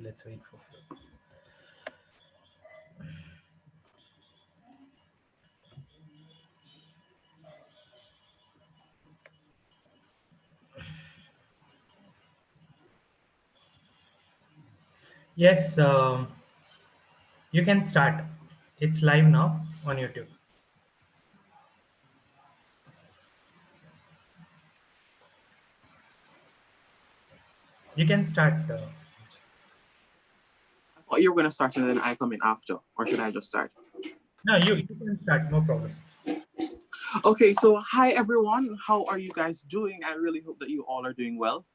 Let's wait for Phil. Yes, you can start. It's live now on YouTube. You can start. I thought you were going to start and then I come in after, or should I just start? No, you can start. No problem. Okay, so hi everyone. How are you guys doing? I really hope that you all are doing well.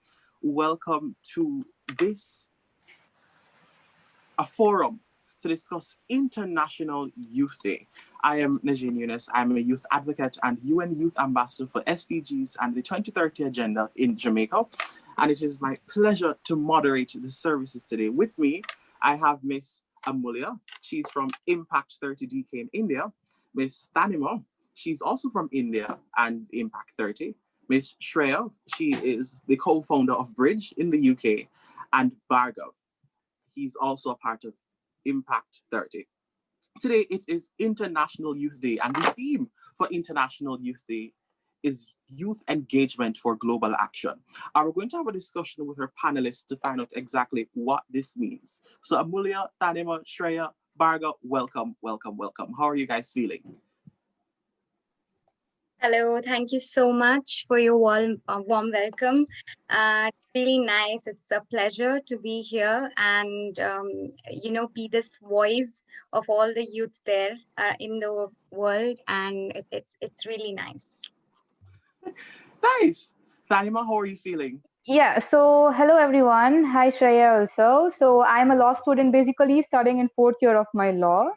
Welcome to this a forum to discuss International Youth Day. I am Najin Yunus. I'm a youth advocate and UN Youth Ambassador for SDGs and the 2030 Agenda in Jamaica. And it is my pleasure to moderate the services today. With me, I have Miss Amulya. She's from Impact 30 DK in India. Miss Thanima. She's also from India and Impact 30. Miss Shreya. She is the co-founder of Bridge in the UK. And Bhargav. He's also a part of Impact 30. Today, it is International Youth Day, and the theme for International Youth Day is youth engagement for global action. And we're going to have a discussion with our panelists to find out exactly what this means. So Amulya, Thanima, Shreya, Bhargav, welcome, welcome, welcome. How are you guys feeling? Hello, thank you so much for your warm welcome. It's really nice. It's a pleasure to be here and be this voice of all the youth there in the world, and it's really nice. Nice. Thanima, how are you feeling? Yeah, so hello everyone. Hi Shreya also. So I'm a law student basically studying in fourth year of my law.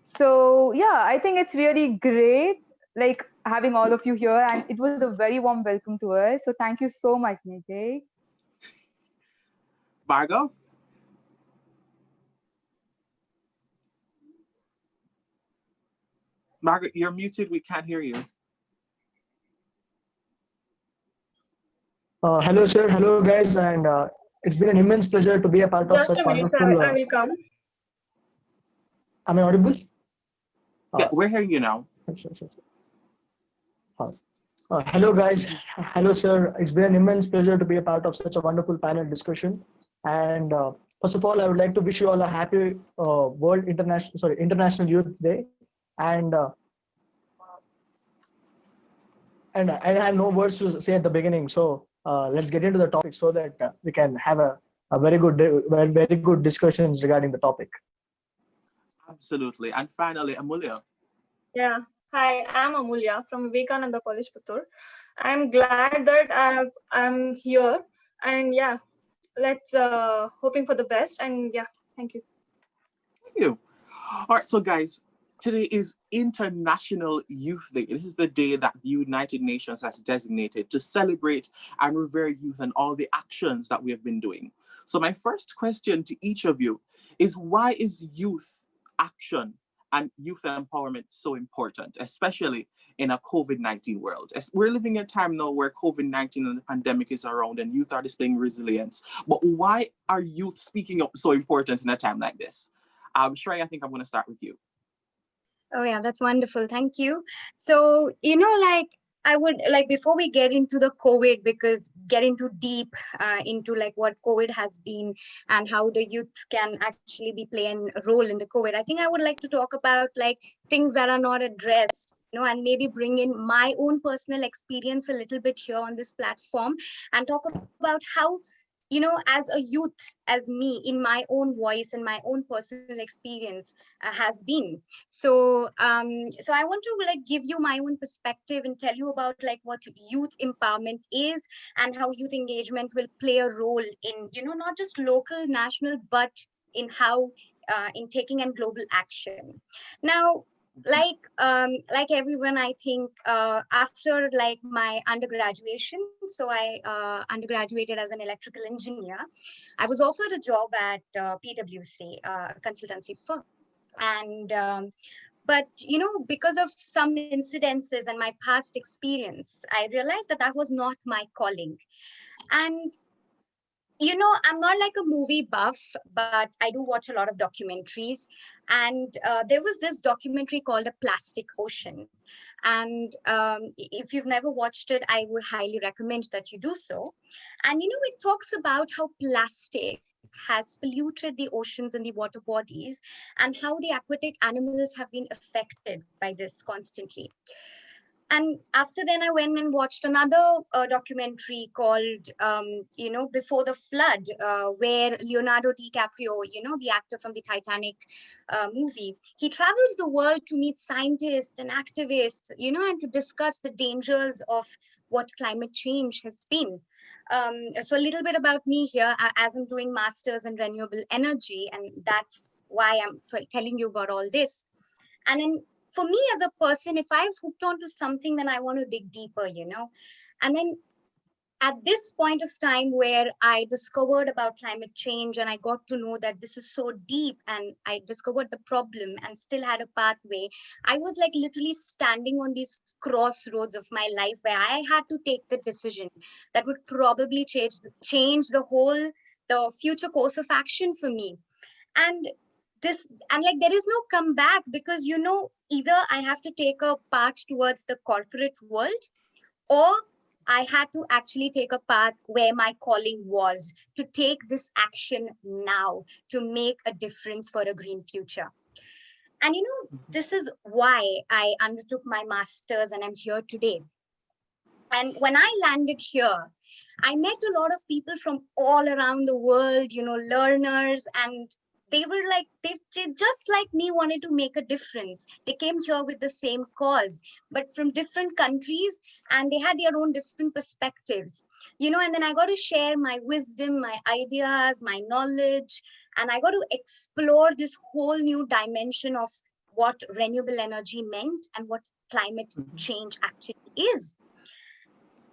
So yeah, I think it's really great like having all of you here, and it was a very warm welcome to us. So thank you so much, Nijay. Bhargav? Margaret, you're muted. We can't hear you. Hello, sir. Hello, guys. And it's been an immense pleasure to be a part of Just such a minute, wonderful. I will come. Am I audible? Yeah, we're hearing you now. Hello, guys. Hello, sir. It's been an immense pleasure to be a part of such a wonderful panel discussion. And first of all, I would like to wish you all a happy International Youth Day. And I have no words to say at the beginning. So let's get into the topic so that we can have a very good discussions regarding the topic. Absolutely. And finally, Amulya. Yeah. Hi, I'm Amulya from Vivekananda College, Puttur. I'm glad that I'm here. And yeah, let's hoping for the best. And yeah, thank you. Thank you. All right, so guys, today is International Youth Day. This is the day that the United Nations has designated to celebrate and revere youth and all the actions that we have been doing. So my first question to each of you is, why is youth action and youth empowerment so important, especially in a COVID-19 world? As we're living in a time now where COVID-19 and the pandemic is around and youth are displaying resilience. But why are youth speaking up so important in a time like this? Shreya, I think I'm going to start with you. Oh yeah, that's wonderful. Thank you. So, I would like, before we get into the COVID, because get into deep into like what COVID has been and how the youth can actually be playing a role in the COVID, I think I would like to talk about like things that are not addressed, and maybe bring in my own personal experience a little bit here on this platform and talk about how, as a youth, as me, in my own voice and my own personal experience has been. So I want to like give you my own perspective and tell you about like what youth empowerment is and how youth engagement will play a role in, not just local, national, but in how in taking and global action. Now, like everyone, I think after like my undergraduation, so I undergraduated as an electrical engineer. I was offered a job at PwC, consultancy firm, and but because of some incidences and my past experience, I realized that that was not my calling. And I'm not like a movie buff, but I do watch a lot of documentaries. And there was this documentary called A Plastic Ocean. And if you've never watched it, I would highly recommend that you do so. And, it talks about how plastic has polluted the oceans and the water bodies, and how the aquatic animals have been affected by this constantly. And after then I went and watched another documentary called Before the Flood, where Leonardo DiCaprio, the actor from the Titanic movie, he travels the world to meet scientists and activists, and to discuss the dangers of what climate change has been. So a little bit about me here, as I'm doing masters in renewable energy, and that's why I'm telling you about all this. And then for me as a person, if I've hooked onto something, then I want to dig deeper, And then at this point of time where I discovered about climate change and I got to know that this is so deep, and I discovered the problem and still had a pathway, I was like literally standing on these crossroads of my life where I had to take the decision that would probably change the future course of action for me. And this and like there is no comeback, because either I have to take a path towards the corporate world, or I had to actually take a path where my calling was to take this action now to make a difference for a green future. And this is why I undertook my masters and I'm here today. And when I landed here, I met a lot of people from all around the world, learners, and they were like, they just like me wanted to make a difference. They came here with the same cause, but from different countries, and they had their own different perspectives, and then I got to share my wisdom, my ideas, my knowledge, and I got to explore this whole new dimension of what renewable energy meant and what climate change actually is.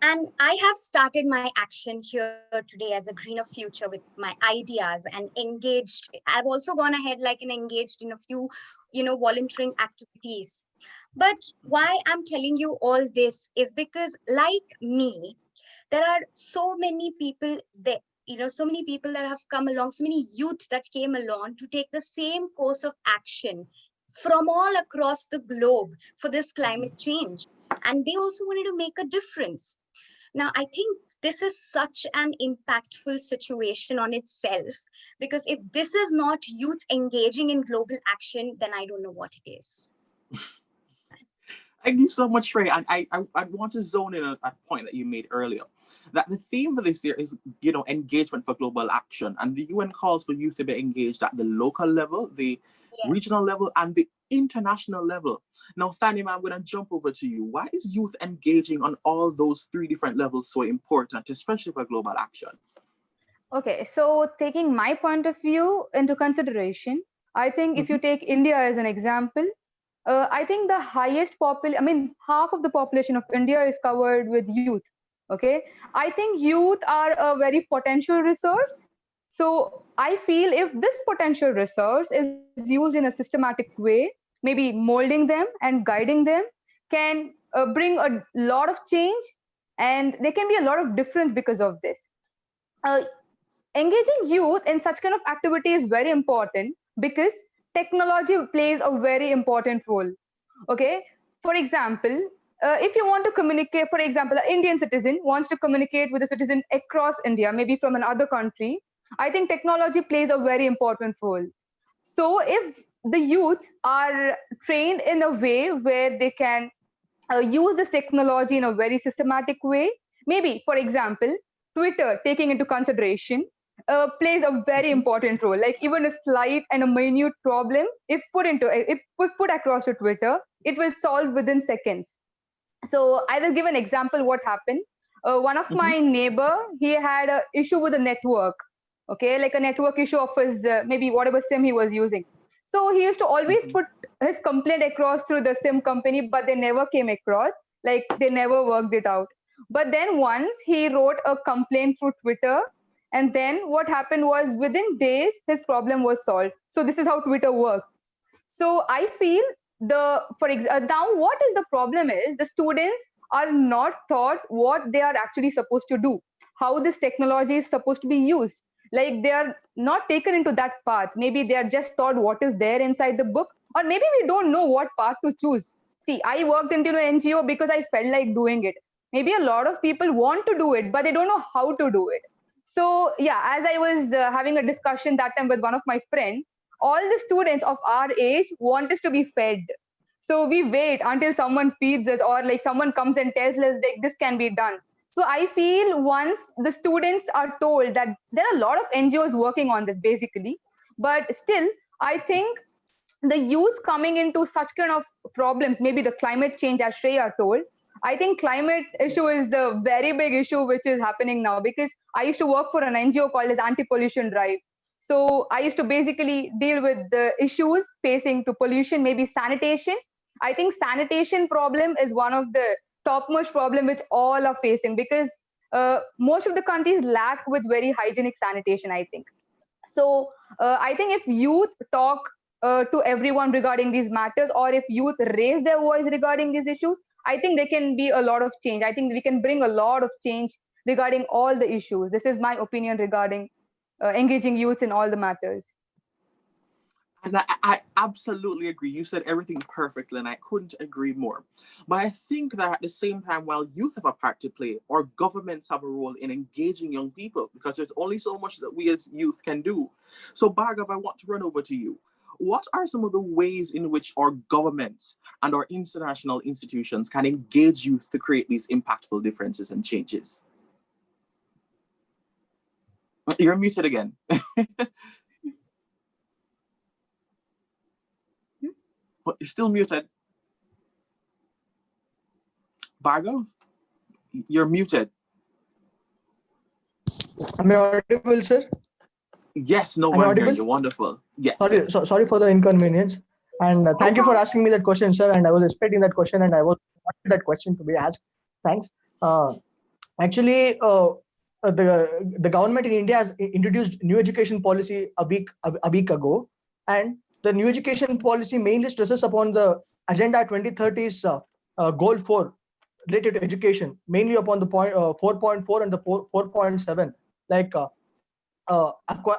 And I have started my action here today as a greener future with my ideas and engaged. I've also gone ahead like and engaged in a few, volunteering activities. But why I'm telling you all this is because, like me, there are so many people that, so many people that have come along, so many youth that came along to take the same course of action from all across the globe for this climate change. And they also wanted to make a difference. Now, I think this is such an impactful situation on itself, because if this is not youth engaging in global action, then I don't know what it is. Thank you so much, Ray. And I want to zone in on a point that you made earlier, that the theme for this year is, engagement for global action. And the UN calls for youth to be engaged at the local level, the regional level, and the international level. Now, Fanima, I'm going to jump over to you. Why is youth engaging on all those three different levels so important, especially for global action? Okay, so taking my point of view into consideration, I think if you take India as an example, I think the half of the population of India is covered with youth. Okay, I think youth are a very potential resource. So I feel if this potential resource is used in a systematic way, maybe molding them and guiding them can bring a lot of change, and there can be a lot of difference because of this. Uh, Engaging youth in such kind of activity is very important because technology plays a very important role. Okay, for example, if you want to communicate, for example, an Indian citizen wants to communicate with a citizen across India, maybe from another country, I think technology plays a very important role. So if the youth are trained in a way where they can use this technology in a very systematic way, maybe, for example, Twitter, taking into consideration, plays a very important role. Like even a slight and a minute problem, if put across to Twitter, it will solve within seconds. So I will give an example what happened. One of my neighbor, he had an issue with a network. Okay, like a network issue of his maybe whatever SIM he was using. So he used to always put his complaint across through the SIM company, but they never came across. Like they never worked it out. But then once he wrote a complaint through Twitter, and then what happened was within days his problem was solved. So this is how Twitter works. So I feel now what is the problem is the students are not taught what they are actually supposed to do. how this technology is supposed to be used. Like they are not taken into that path. Maybe they are just taught what is there inside the book, or maybe we don't know what path to choose. See, I worked into an NGO because I felt like doing it. Maybe a lot of people want to do it, but they don't know how to do it. So yeah, as I was having a discussion that time with one of my friends, all the students of our age want us to be fed. So we wait until someone feeds us, or like someone comes and tells us like this can be done. So I feel once the students are told that there are a lot of NGOs working on this basically, but still I think the youth coming into such kind of problems, maybe the climate change, as Shreya told, I think climate issue is the very big issue which is happening now, because I used to work for an NGO called as Anti-Pollution Drive. So I used to basically deal with the issues facing to pollution, maybe sanitation. I think sanitation problem is one of the topmost problem which all are facing, because most of the countries lack with very hygienic sanitation, I think. So I think if youth talk to everyone regarding these matters, or if youth raise their voice regarding these issues, I think there can be a lot of change. I think we can bring a lot of change regarding all the issues. This is my opinion regarding engaging youth in all the matters. And I absolutely agree. You said everything perfectly, and I couldn't agree more. But I think that at the same time, while youth have a part to play, or governments have a role in engaging young people, because there's only so much that we as youth can do. So, Bhargav, I want to run over to you. What are some of the ways in which our governments and our international institutions can engage youth to create these impactful differences and changes? You're muted again. You're still muted. Bhargav, you're muted. Am I audible, sir? Yes, no Am I wonder. audible? You're wonderful. Yes. Sorry, Yes. sorry for the inconvenience. And thank you for asking me that question, sir. And I was expecting that question, and I was wanted that question to be asked. Thanks. Actually, the government in India has introduced new education policy a week ago, and the new education policy mainly stresses upon the Agenda 2030's goal 4 related to education, mainly upon the point 4.4 and the 4.7, like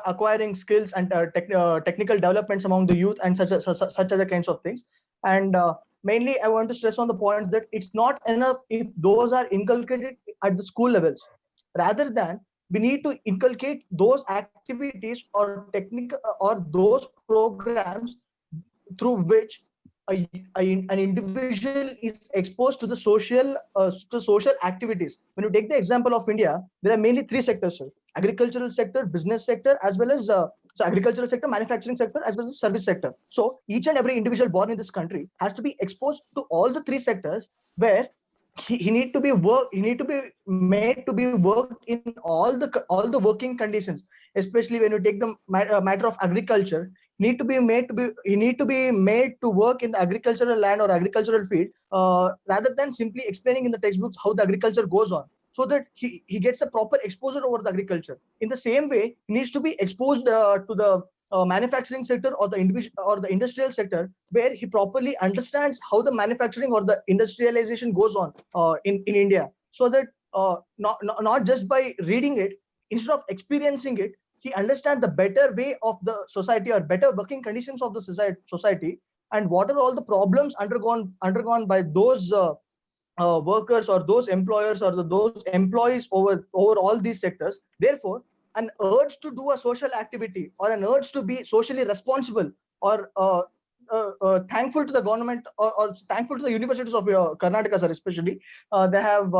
acquiring skills and technical developments among the youth, and such other kinds of things. And mainly, I want to stress on the point that it's not enough if those are inculcated at the school levels. Rather than, we need to inculcate those activities or technical or those programs through which an individual is exposed to social activities. When you take the example of India, there are mainly three sectors: sir. Agricultural sector, business sector, as well as agricultural sector, manufacturing sector, as well as service sector. So each and every individual born in this country has to be exposed to all the three sectors, where he need to be made to be worked in all the working conditions. Especially when you take the matter of agriculture, he need to be made to work in the agricultural land or agricultural field, rather than simply explaining in the textbooks how the agriculture goes on, so that he gets a proper exposure over the agriculture. In the same way, he needs to be exposed to the manufacturing sector, or the individual or the industrial sector, where he properly understands how the manufacturing or the industrialization goes on in India, so that not just by reading it, instead of experiencing it, he understands the better way of the society, or better working conditions of the society, and what are all the problems undergone by those workers, or those employers, or those employees over all these sectors. Therefore, an urge to do a social activity, or an urge to be socially responsible, or thankful to the government, or thankful to the universities of Karnataka, sir, especially. They have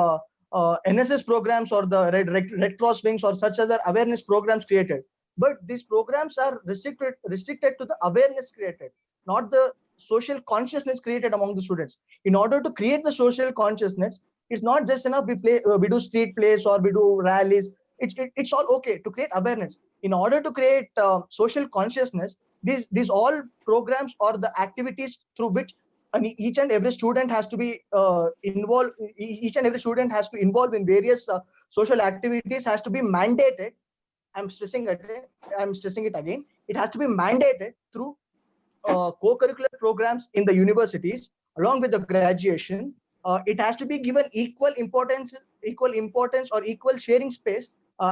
NSS programs, or the Red Cross wings, or such other awareness programs created. But these programs are restricted to the awareness created, not the social consciousness created among the students. In order to create the social consciousness, it's not just enough we do street plays, or we do rallies. It's all okay to create awareness. In order to create social consciousness, these all programs, or the activities through which each and every student has to be involved, each and every student has to involve in various social activities, has to be mandated. I'm stressing it again. It has to be mandated through co-curricular programs in the universities, along with the graduation. it has to be given equal importance or equal sharing space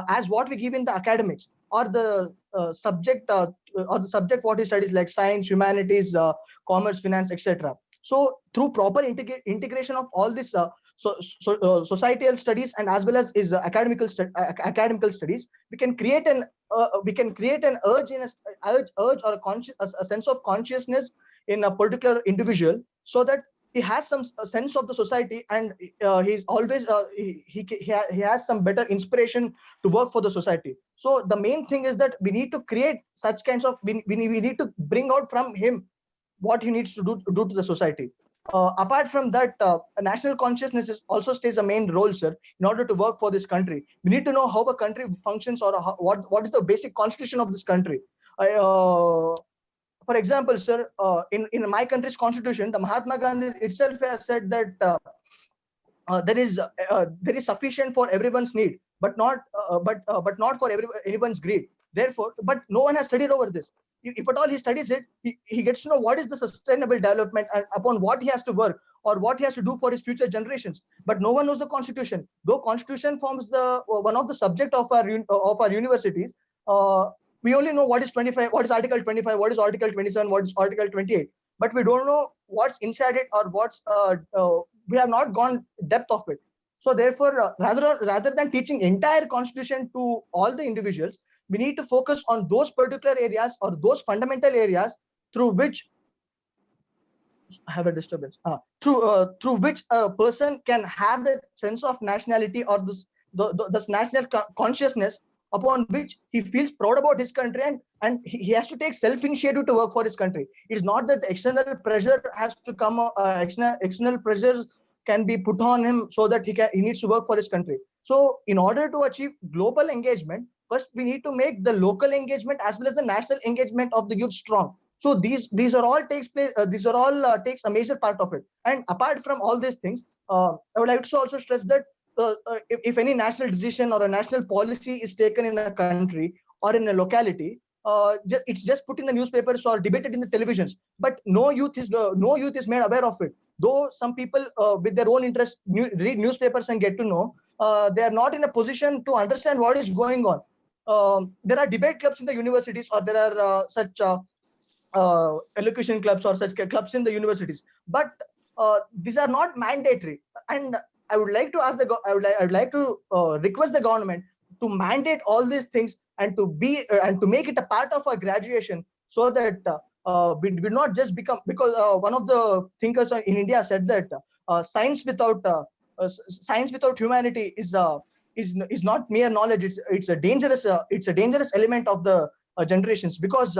as what we give in the academics or the subject what he studies, like science, humanities, commerce, finance, etc. So through proper integration of all this societal studies and as well as is academical studies, we can create an urge in urge or a sense of consciousness in a particular individual, so that he has some sense of the society, and he's always he has some better inspiration to work for the society. So the main thing is that we need to create such kinds of we need to bring out from him what he needs to do to the society. Apart from that, national consciousness also stays a main role, sir. In order to work for this country, we need to know how a country functions, or what is the basic constitution of this country. For example, sir, in my country's constitution, the Mahatma Gandhi itself has said that there is sufficient for everyone's need, but not for anyone's greed. Therefore, but no one has studied over this. If at all he studies it, he gets to know what is the sustainable development and upon what he has to work or what he has to do for his future generations. But no one knows the constitution. Though constitution forms the one of the subject of our universities, we only know what is 25, what is Article 25, what is Article 27, what is Article 28. But we don't know what's inside it, or what's we have not gone depth of it. So therefore, rather than teaching entire constitution to all the individuals, we need to focus on those particular areas or those fundamental areas through which have a disturbance through which a person can have that sense of nationality or this national consciousness, upon which he feels proud about his country, and he has to take self initiative to work for his country. It's not that the external pressure has to come, external pressures can be put on him so that he needs to work for his country. So in order to achieve global engagement, first we need to make the local engagement as well as the national engagement of the youth strong. So these are all takes place, these are all takes a major part of it. And apart from all these things, I would like to also stress that if any national decision or a national policy is taken in a country or in a locality, it's just put in the newspapers or debated in the televisions, but no youth is made aware of it. Though some people with their own interest read newspapers and get to know, they are not in a position to understand what is going on. There are debate clubs in the universities, or there are such elocution clubs or such clubs in the universities, but these are not mandatory. And I would like to ask I would like to request the government to mandate all these things and to make it a part of our graduation, so that we not just become, because one of the thinkers in India said that science without humanity is not mere knowledge. It's a dangerous element of the generations, because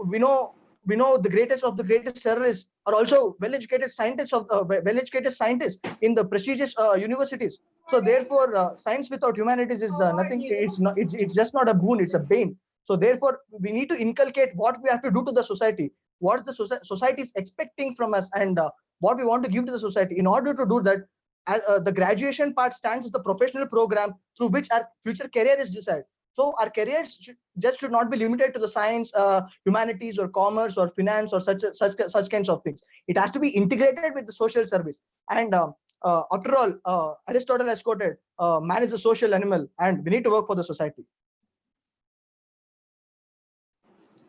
we know the greatest of the greatest terrorists are also well-educated scientists in the prestigious universities. So therefore, science without humanities is nothing. It's just not a boon, it's a bane. So therefore, we need to inculcate what we have to do to the society, what the society is expecting from us, and what we want to give to the society. In order to do that, the graduation part stands as the professional program through which our future career is decided. So our careers should not be limited to the science, humanities, or commerce, or finance, or such kinds of things. It has to be integrated with the social service. And after all, Aristotle has quoted, "Man is a social animal, and we need to work for the society."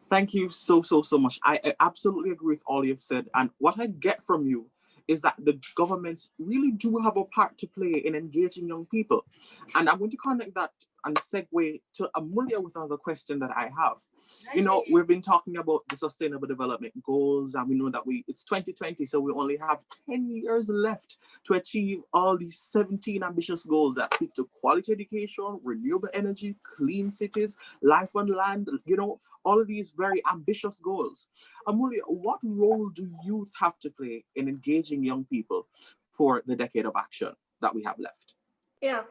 Thank you so much. I absolutely agree with all you've said. And what I get from you is that the governments really do have a part to play in engaging young people. And I'm going to connect that and segue to Amulia with another question that I have. You know, we've been talking about the Sustainable Development Goals, and we know that it's 2020, so we only have 10 years left to achieve all these 17 ambitious goals that speak to quality education, renewable energy, clean cities, life on land, you know, all of these very ambitious goals. Amulia, what role do youth have to play in engaging young people for the decade of action that we have left? Yeah,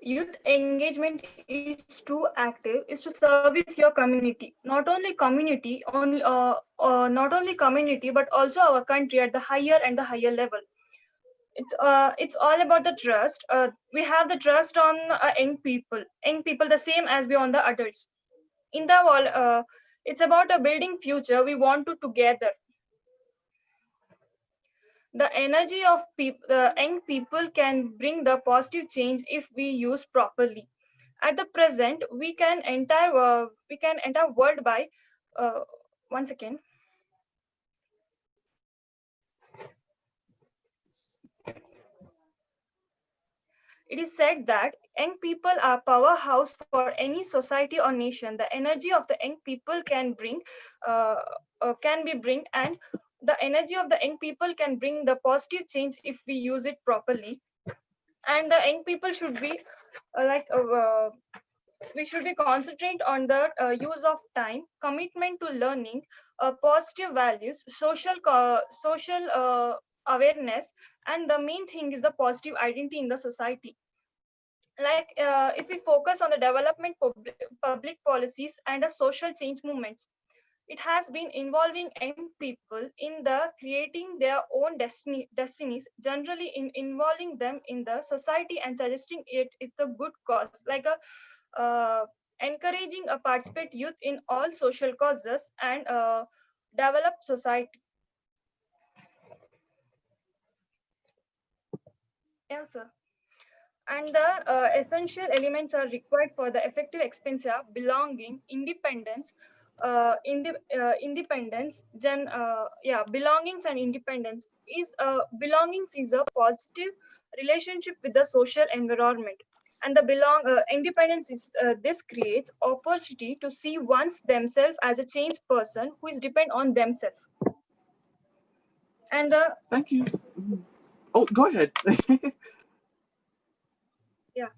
youth engagement is too active, is to service your community, not only community, but also our country at the higher level. It's all about the trust. We have the trust on young people, the same as we on the adults. In the world, it's about a building future we want to together. The energy of the young people can bring the positive change if we use properly. At the present, we can enter world by one second. It is said that young people are powerhouse for any society or nation. The energy of the young people uh, can be bring, and the energy of the young people can bring the positive change if we use it properly. And the young people should be like we should be concentrate on the use of time, commitment to learning, positive values, social awareness, and the main thing is the positive identity in the society. Like if we focus on the development public policies and the social change movements, it has been involving young people in the creating their own destinies, generally in involving them in the society and suggesting it is a good cause, like a encouraging a participate youth in all social causes and develop society. Yeah, sir. And the essential elements are required for the effective expenditure: belonging, independence, belongings and independence. Belongings is a positive relationship with the social environment, and the independence is this creates opportunity to see one's themselves as a changed person who is depend on themselves. And Thank you. Oh, go ahead. yeah,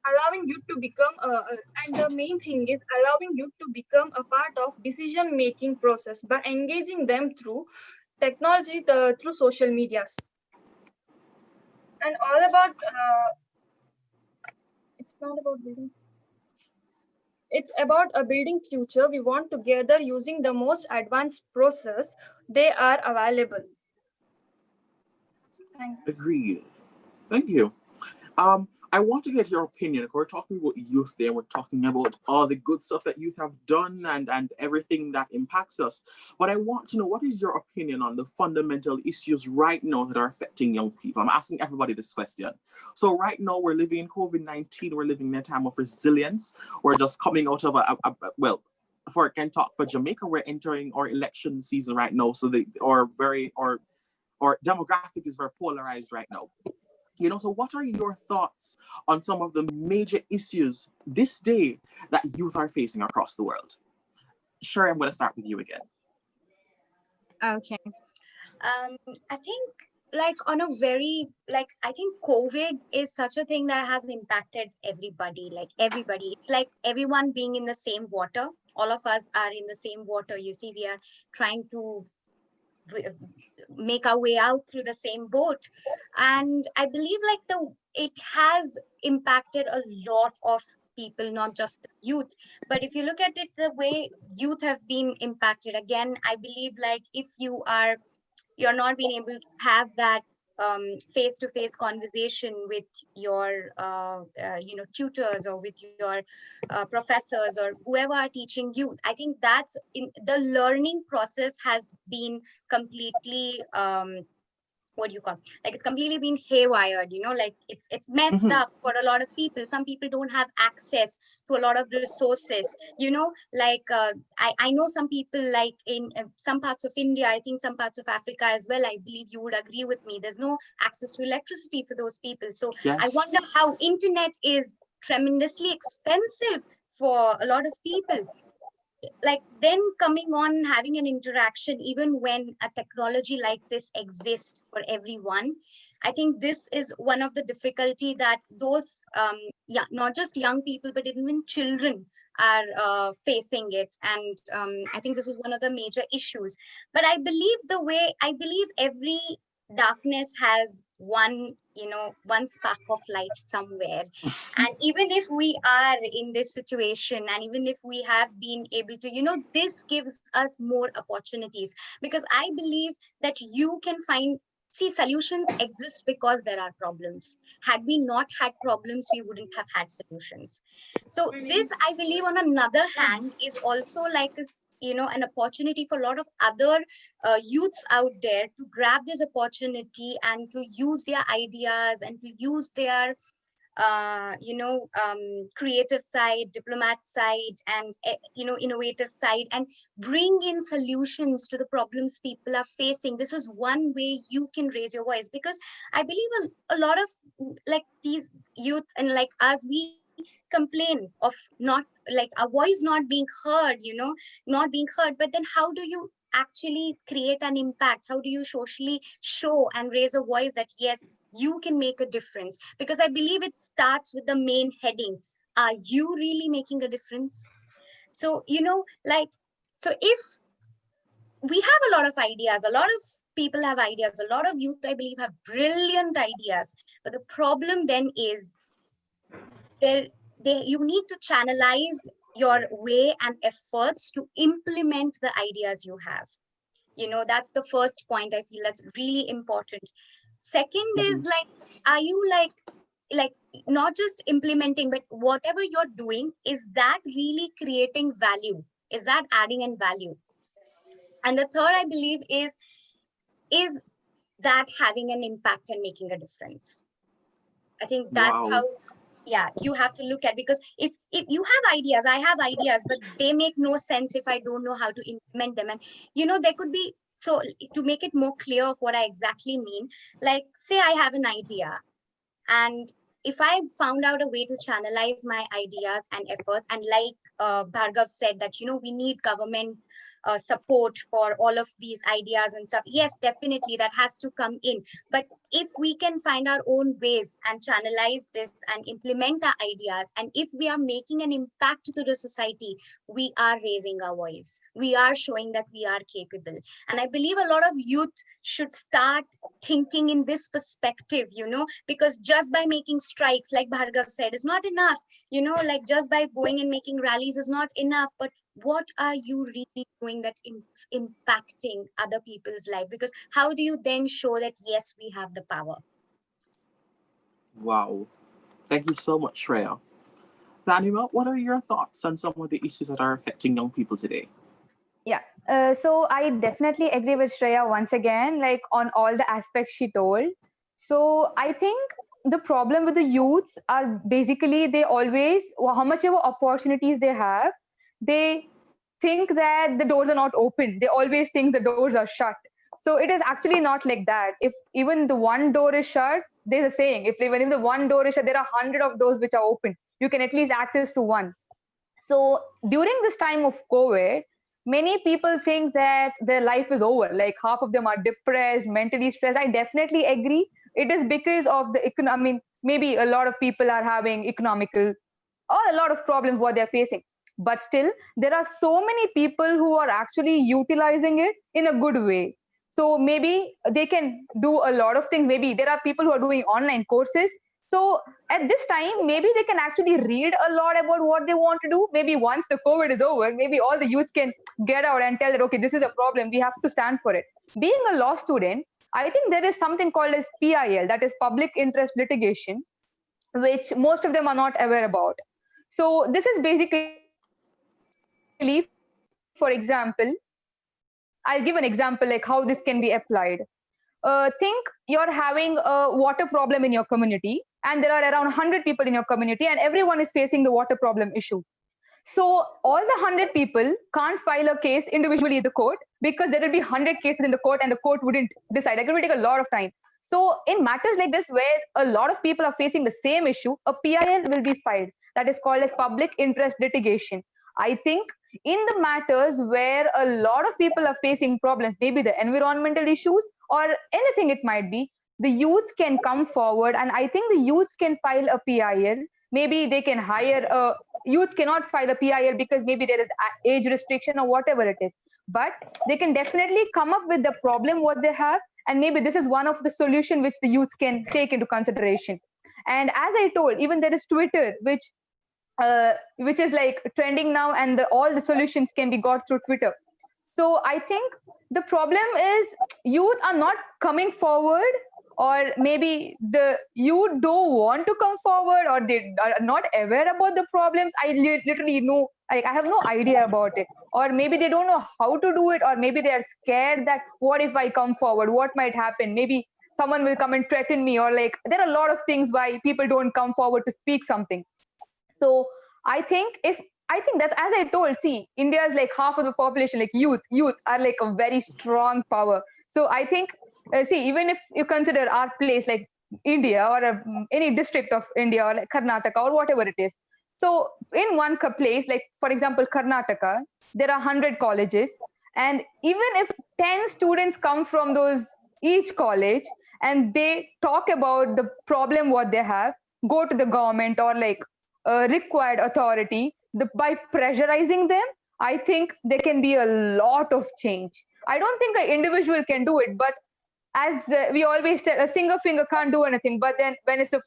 allowing you to become and the main thing is allowing you to become a part of decision making process by engaging them through technology, through social medias. And all about it's not about building, it's about a building future we want together using the most advanced process they are available. Thank you. Agreed. Thank you. I want to get your opinion. We're talking about youth there. We're talking about all the good stuff that youth have done and everything that impacts us. But I want to know, what is your opinion on the fundamental issues right now that are affecting young people? I'm asking everybody this question. So right now we're living in COVID-19. We're living in a time of resilience. We're just coming out of well, for I can talk for Jamaica, we're entering our election season right now. So our demographic is very polarized right now. So what are your thoughts on some of the major issues this day that youth are facing across the world? Sure, I'm going to start with you again. Okay. I think on a very I think COVID is such a thing that has impacted everybody, everybody. It's like everyone being in the same water. All of us are in the same water. You see, we are trying to make our way out through the same boat. And I believe it has impacted a lot of people, not just the youth. But if you look at it, the way youth have been impacted, again, I believe if you're not being able to have that face-to-face conversation with your tutors or with your professors or whoever are teaching youth. I think that's in the learning process has been completely what do you call, it's completely been haywired, it's messed up for a lot of people. Some people don't have access to a lot of resources, I know some people in some parts of India, I think some parts of Africa as well, I believe you would agree with me, there's no access to electricity for those people. So yes. I wonder how internet is tremendously expensive for a lot of people. Then coming on having an interaction, even when a technology like this exists for everyone, I think this is one of the difficulty that those not just young people but even children are facing it. And I think this is one of the major issues. But I believe every darkness has one spark of light somewhere. And even if we are in this situation, and even if we have been able to, this gives us more opportunities, because I believe that you can see, solutions exist because there are problems. Had we not had problems, we wouldn't have had solutions. So this, I believe, on another hand, is also an opportunity for a lot of other youths out there to grab this opportunity and to use their ideas and to use their creative side, diplomat side, and innovative side, and bring in solutions to the problems people are facing. This is one way you can raise your voice, because I believe a lot of like these youth and like us, we complain of not like our voice not being heard, not being heard. But then how do you actually create an impact? How do you socially show and raise a voice that yes, you can make a difference? Because I believe it starts with the main heading: are you really making a difference? So if we have a lot of ideas, a lot of people have ideas, a lot of youth I believe have brilliant ideas, but the problem then is there you need to channelize your way and efforts to implement the ideas you have. That's the first point I feel that's really important. Second Mhm. is like, are you like not just implementing, but whatever you're doing, is that really creating value? Is that adding in value? And the third I believe is that having an impact and making a difference? I think that's how, Wow. yeah, you have to look at, because if you have ideas, I have ideas, but they make no sense if I don't know how to implement them. And there could be, so to make it more clear of what I exactly mean, like say I have an idea, and if I found out a way to channelize my ideas and efforts, and like Bhargav said that, we need government support for all of these ideas and stuff. Yes, definitely that has to come in. But if we can find our own ways and channelize this and implement our ideas, and if we are making an impact to the society, we are raising our voice. We are showing that we are capable. And I believe a lot of youth should start thinking in this perspective, because just by making strikes, like Bhargav said, is not enough. Like just by going and making rallies is not enough. But what are you really doing that is impacting other people's life? Because how do you then show that yes, we have the power? Wow. Thank you so much, Shreya. Danima, what are your thoughts on some of the issues that are affecting young people today? Yeah. So I definitely agree with Shreya once again, like on all the aspects she told. So I think the problem with the youths are basically they always, how much ever opportunities they have, they think that the doors are not open. They always think the doors are shut. So it is actually not like that. If even the one door is shut, there's a saying, even if the one door is shut, there are 100 of those which are open. You can at least access to one. So during this time of COVID, many people think that their life is over. Like half of them are depressed, mentally stressed. I definitely agree. It is because of I mean, maybe a lot of people are having economical or a lot of problems what they're facing. But still, there are so many people who are actually utilizing it in a good way. So maybe they can do a lot of things. Maybe there are people who are doing online courses. So at this time, maybe they can actually read a lot about what they want to do. Maybe once the COVID is over, maybe all the youth can get out and tell that, okay, this is a problem. We have to stand for it. Being a law student, I think there is something called as PIL, that is public interest litigation, which most of them are not aware about. So this is basically, for example, I'll give an example like how this can be applied. Think you're having a water problem in your community, and there are around 100 people in your community, and everyone is facing the water problem issue. So all the 100 people can't file a case individually in the court, because there will be 100 cases in the court and the court wouldn't decide. It will take a lot of time. So in matters like this, where a lot of people are facing the same issue, a PIL will be filed. That is called as public interest litigation. I think in the matters where a lot of people are facing problems, maybe the environmental issues or anything it might be, the youths can come forward, and I think the youths can file a PIL. Maybe they can hire a youth cannot file a PIL because maybe there is age restriction or whatever it is. But they can definitely come up with the problem what they have, and maybe this is one of the solution which the youth can take into consideration. And as I told, even there is Twitter, which is like trending now, and all the solutions can be got through Twitter. So I think the problem is youth are not coming forward, or maybe the youth don't want to come forward, or they are not aware about the problems. I literally know Like I have no idea about it, or maybe they don't know how to do it, or maybe they are scared that what if I come forward, what might happen? Maybe someone will come and threaten me, or like there are a lot of things why people don't come forward to speak something. So I think that, as I told, see, India is like half of the population, like youth are like a very strong power. So I think, see, even if you consider our place like India, or any district of India, or like Karnataka, or whatever it is. So in one place, like for example, Karnataka, there are 100 colleges, and even if 10 students come from those each college, and they talk about the problem what they have, go to the government or like required authority, by pressurizing them, I think there can be a lot of change. I don't think an individual can do it, but as we always tell, a single finger can't do anything. But then when it's a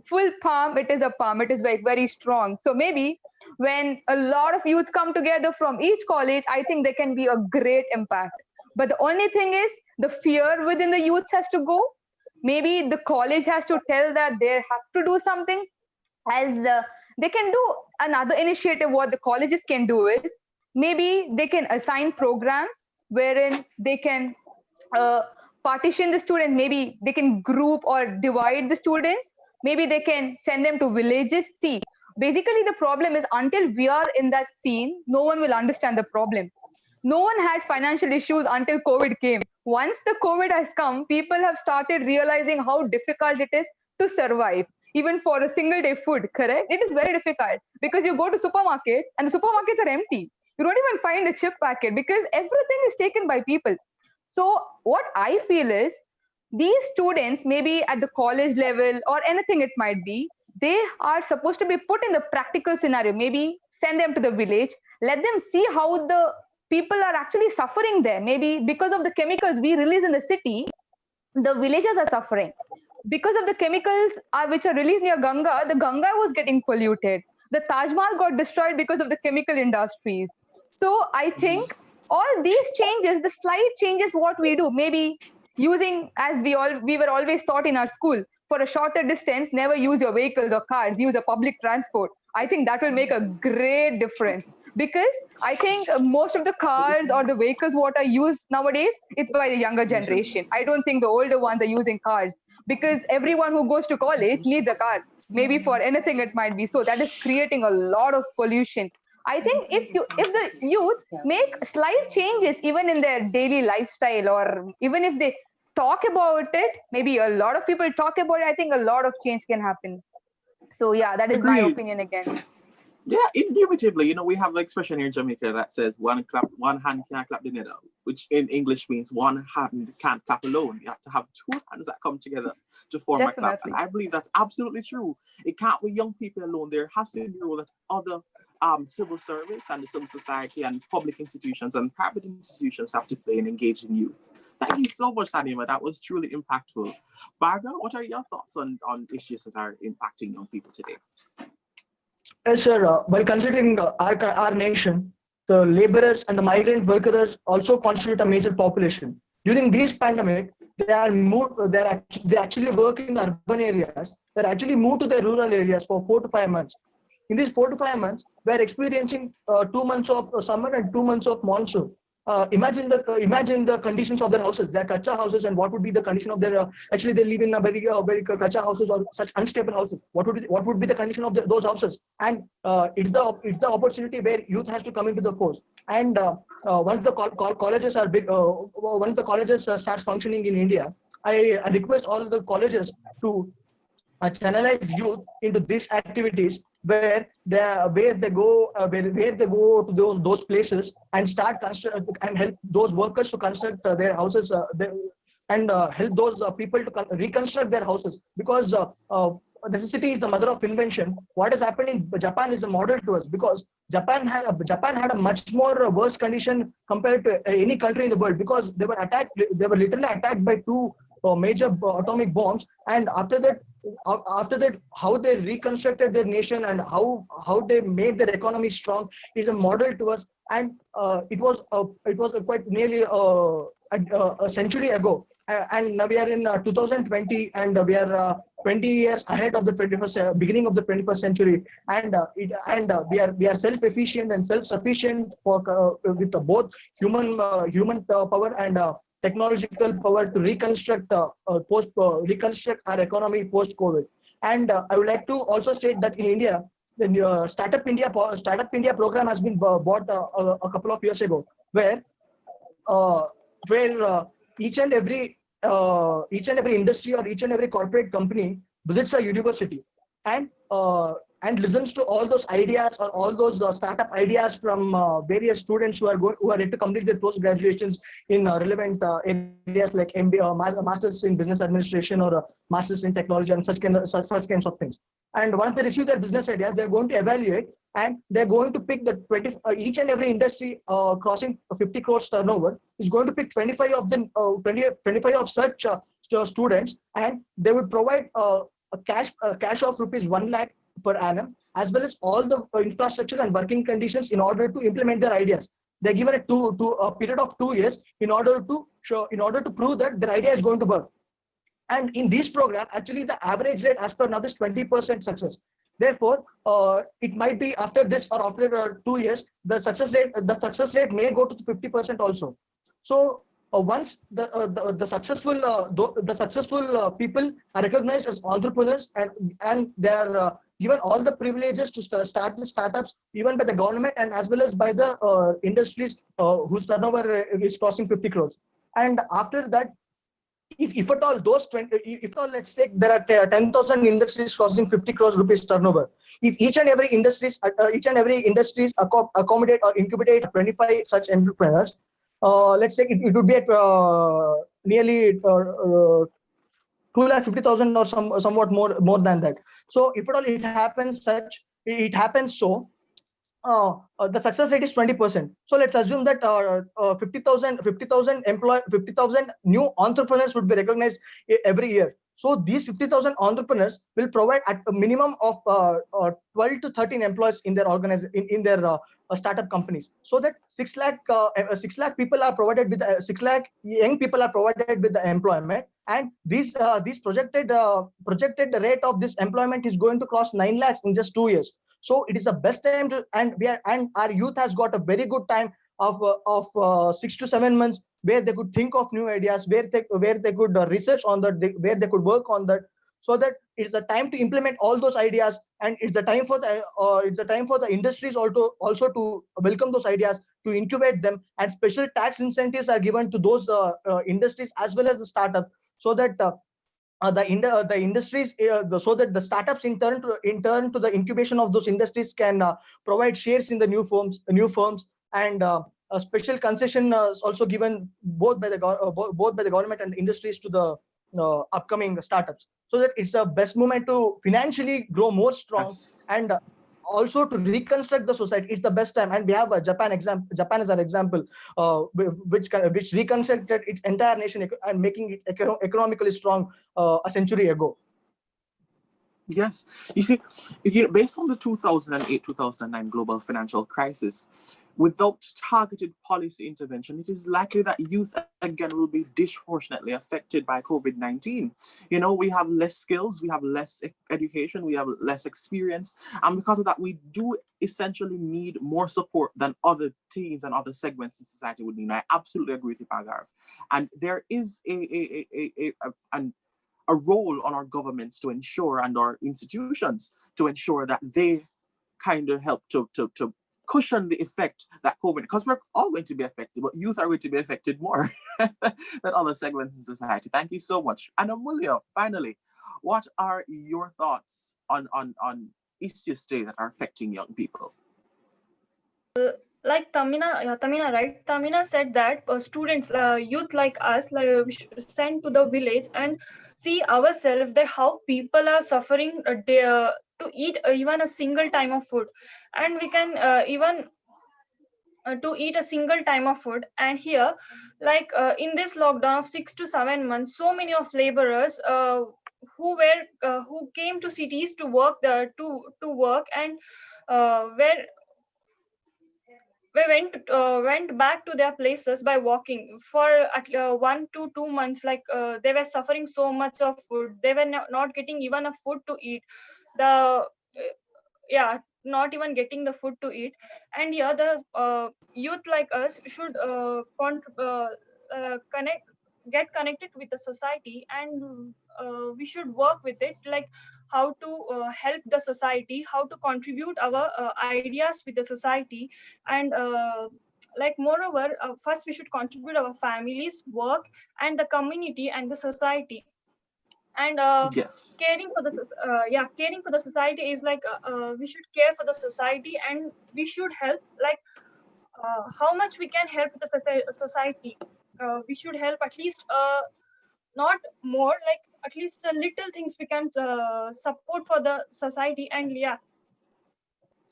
full palm, it is a palm. It is like very strong. So maybe when a lot of youths come together from each college, I think there can be a great impact. But the only thing is, the fear within the youth has to go. Maybe the college has to tell that they have to do something, as they can do another initiative. What the colleges can do is, maybe they can assign programs wherein they can uh, partition the students. Maybe they can group or divide the students. Maybe they can send them to villages. See, basically the problem is, until we are in that scene, no one will understand the problem. No one had financial issues until COVID came. Once the COVID has come, people have started realizing how difficult it is to survive, even for a single day food. Correct? It is very difficult, because you go to supermarkets and the supermarkets are empty. You don't even find a chip packet because everything is taken by people. So what I feel is, these students, maybe at the college level or anything it might be, they are supposed to be put in the practical scenario. Maybe send them to the village, let them see how the people are actually suffering there. Maybe because of the chemicals we release in the city, the villages are suffering. Because of the chemicals which are released near Ganga, the Ganga was getting polluted. The Taj Mahal got destroyed because of the chemical industries. So I think all these changes, the slight changes, what we do, maybe using, as we were always taught in our school, for a shorter distance, never use your vehicles or cars, use a public transport. I think that will make a great difference, because I think most of the cars or the vehicles what are used nowadays, it's by the younger generation. I don't think the older ones are using cars, because everyone who goes to college needs a car, maybe for anything it might be. So that is creating a lot of pollution. I think if the youth make slight changes even in their daily lifestyle, or even if they talk about it, maybe a lot of people talk about it, I think a lot of change can happen. So yeah, that is my Agreed. opinion again. Yeah, indubitably. We have the expression here in Jamaica that says one hand can't clap the other, which in English means one hand can't clap alone. You have to have two hands that come together to form a clap. Definitely. And I believe that's absolutely true. It can't be young people alone. There has to be a role that other civil service and the civil society and public institutions and private institutions have to play in engaging youth. Thank you so much, Tanima. That was truly impactful. Barbara, what are your thoughts on issues that are impacting young people today? Yes, sir. By considering our nation, the laborers and the migrant workers also constitute a major population. During this pandemic, they are moved. They actually work in the urban areas. They're actually moved to the rural areas for 4 to 5 months. In these 4 to 5 months, we are experiencing 2 months of summer and 2 months of monsoon. Imagine the conditions of their houses. They're kacha houses, and what would be the condition of their? Actually, they live in a very kacha houses or such unstable houses. What would be the condition of those houses? And it's the opportunity where youth has to come into the force. And once the colleges are big, once the colleges starts functioning in India, I request all the colleges to channelize youth into these activities, where they go to those places and start construct and help those workers to construct their houses, and help those people to reconstruct their houses, because necessity is the mother of invention. What has happened in Japan is a model to us, because Japan had a much more worse condition compared to any country in the world, because they were literally attacked by two major atomic bombs. And after that, how they reconstructed their nation and how they made their economy strong is a model to us. And it was quite nearly a century ago. And now we are in 2020, and we are 20 years ahead of the 21st beginning of the 21st century, and we are self-efficient and self-sufficient for with both human power and technological power to reconstruct our economy post COVID. And I would like to also state that in India, the Startup India program has been bought a couple of years ago, where uh, where each and every industry or each and every corporate company visits a university and and listens to all those ideas or all those startup ideas from various students who are yet to complete their post graduations in relevant areas like MBA, masters in business administration or masters in technology and such kinds of things. And once they receive their business ideas, they're going to evaluate and they're going to pick the 20 each and every industry crossing 50 crores turnover is going to pick 25 of the 25 of such students, and they would provide a cash of rupees 1 lakh per annum, as well as all the infrastructure and working conditions in order to implement their ideas. They're given a period of 2 years in order to prove that their idea is going to work. And in this program, actually, the average rate as per now is 20% success. Therefore, it might be after this or after 2 years, the success rate may go to 50% also. So once the successful people are recognized as entrepreneurs, and they are given all the privileges to start the startups, even by the government and as well as by the industries whose turnover is crossing 50 crores. And after that, if at all those 20, if at all, let's say there are 10,000 industries crossing 50 crores rupees turnover. If each and every industries accommodate or incubate 25 such entrepreneurs, let's say it would be at nearly 250,000 or somewhat more than that. So if at all it happens so, the success rate is 20%. So let's assume that 50,000 new entrepreneurs would be recognized every year. So these 50,000 entrepreneurs will provide at a minimum of 12 to 13 employees in their in their startup companies. So that 6 lakh people are provided with 6 lakh young people are provided with the employment, and these projected rate of this employment is going to cross 9 lakhs in just 2 years. So it is the best time to, and our youth has got a very good time of 6 to 7 months, where they could think of new ideas, where they could research on that, where they could work on that, so that it's the time to implement all those ideas, and it's the time for the industries also to welcome those ideas, to incubate them, and special tax incentives are given to those industries as well as the startup, so that the industries so that the startups in turn to the incubation of those industries can provide shares in the new firms, and a special concession is also given both by the government and industries to the upcoming startups, so that it's a best moment to financially grow more strong. Yes. And also to reconstruct the society. It's the best time, and we have a Japan is an example, which reconstructed its entire nation and making it economically strong a century ago. Yes. You see, based on the 2008-2009 global financial crisis, without targeted policy intervention, it is likely that youth again will be disproportionately affected by COVID-19. We have less skills, we have less education, we have less experience. And because of that, we do essentially need more support than other teens and other segments in society would need. I absolutely agree with you, Pagarth. And there is a role on our governments to ensure, and our institutions to ensure, that they kind of help to cushion the effect that COVID, because we're all going to be affected, but youth are going to be affected more than other segments in society. Thank you so much. And Amulya, finally, what are your thoughts on issues today that are affecting young people? Like Tamina, right? Tamina said that students, youth like us, sent to the village and see ourselves that how people are suffering to eat even a single time of food, and we can even to eat a single time of food. And here, in this lockdown of 6 to 7 months, so many of laborers who came to cities to work and uh, were went back to their places by walking for 1 to 2 months. Like they were suffering so much of food. They were not getting even a food to eat. The yeah, not even getting the food to eat. And yeah, the youth like us should connect get connected with the society, and we should work with it, like how to help the society, how to contribute our ideas with the society. And like moreover, first we should contribute our families, work, and the community and the society. And Yes. caring for the society is like we should care for the society, and we should help, like how much we can help the society. We should help at least not more, like at least little things we can support for the society. And yeah,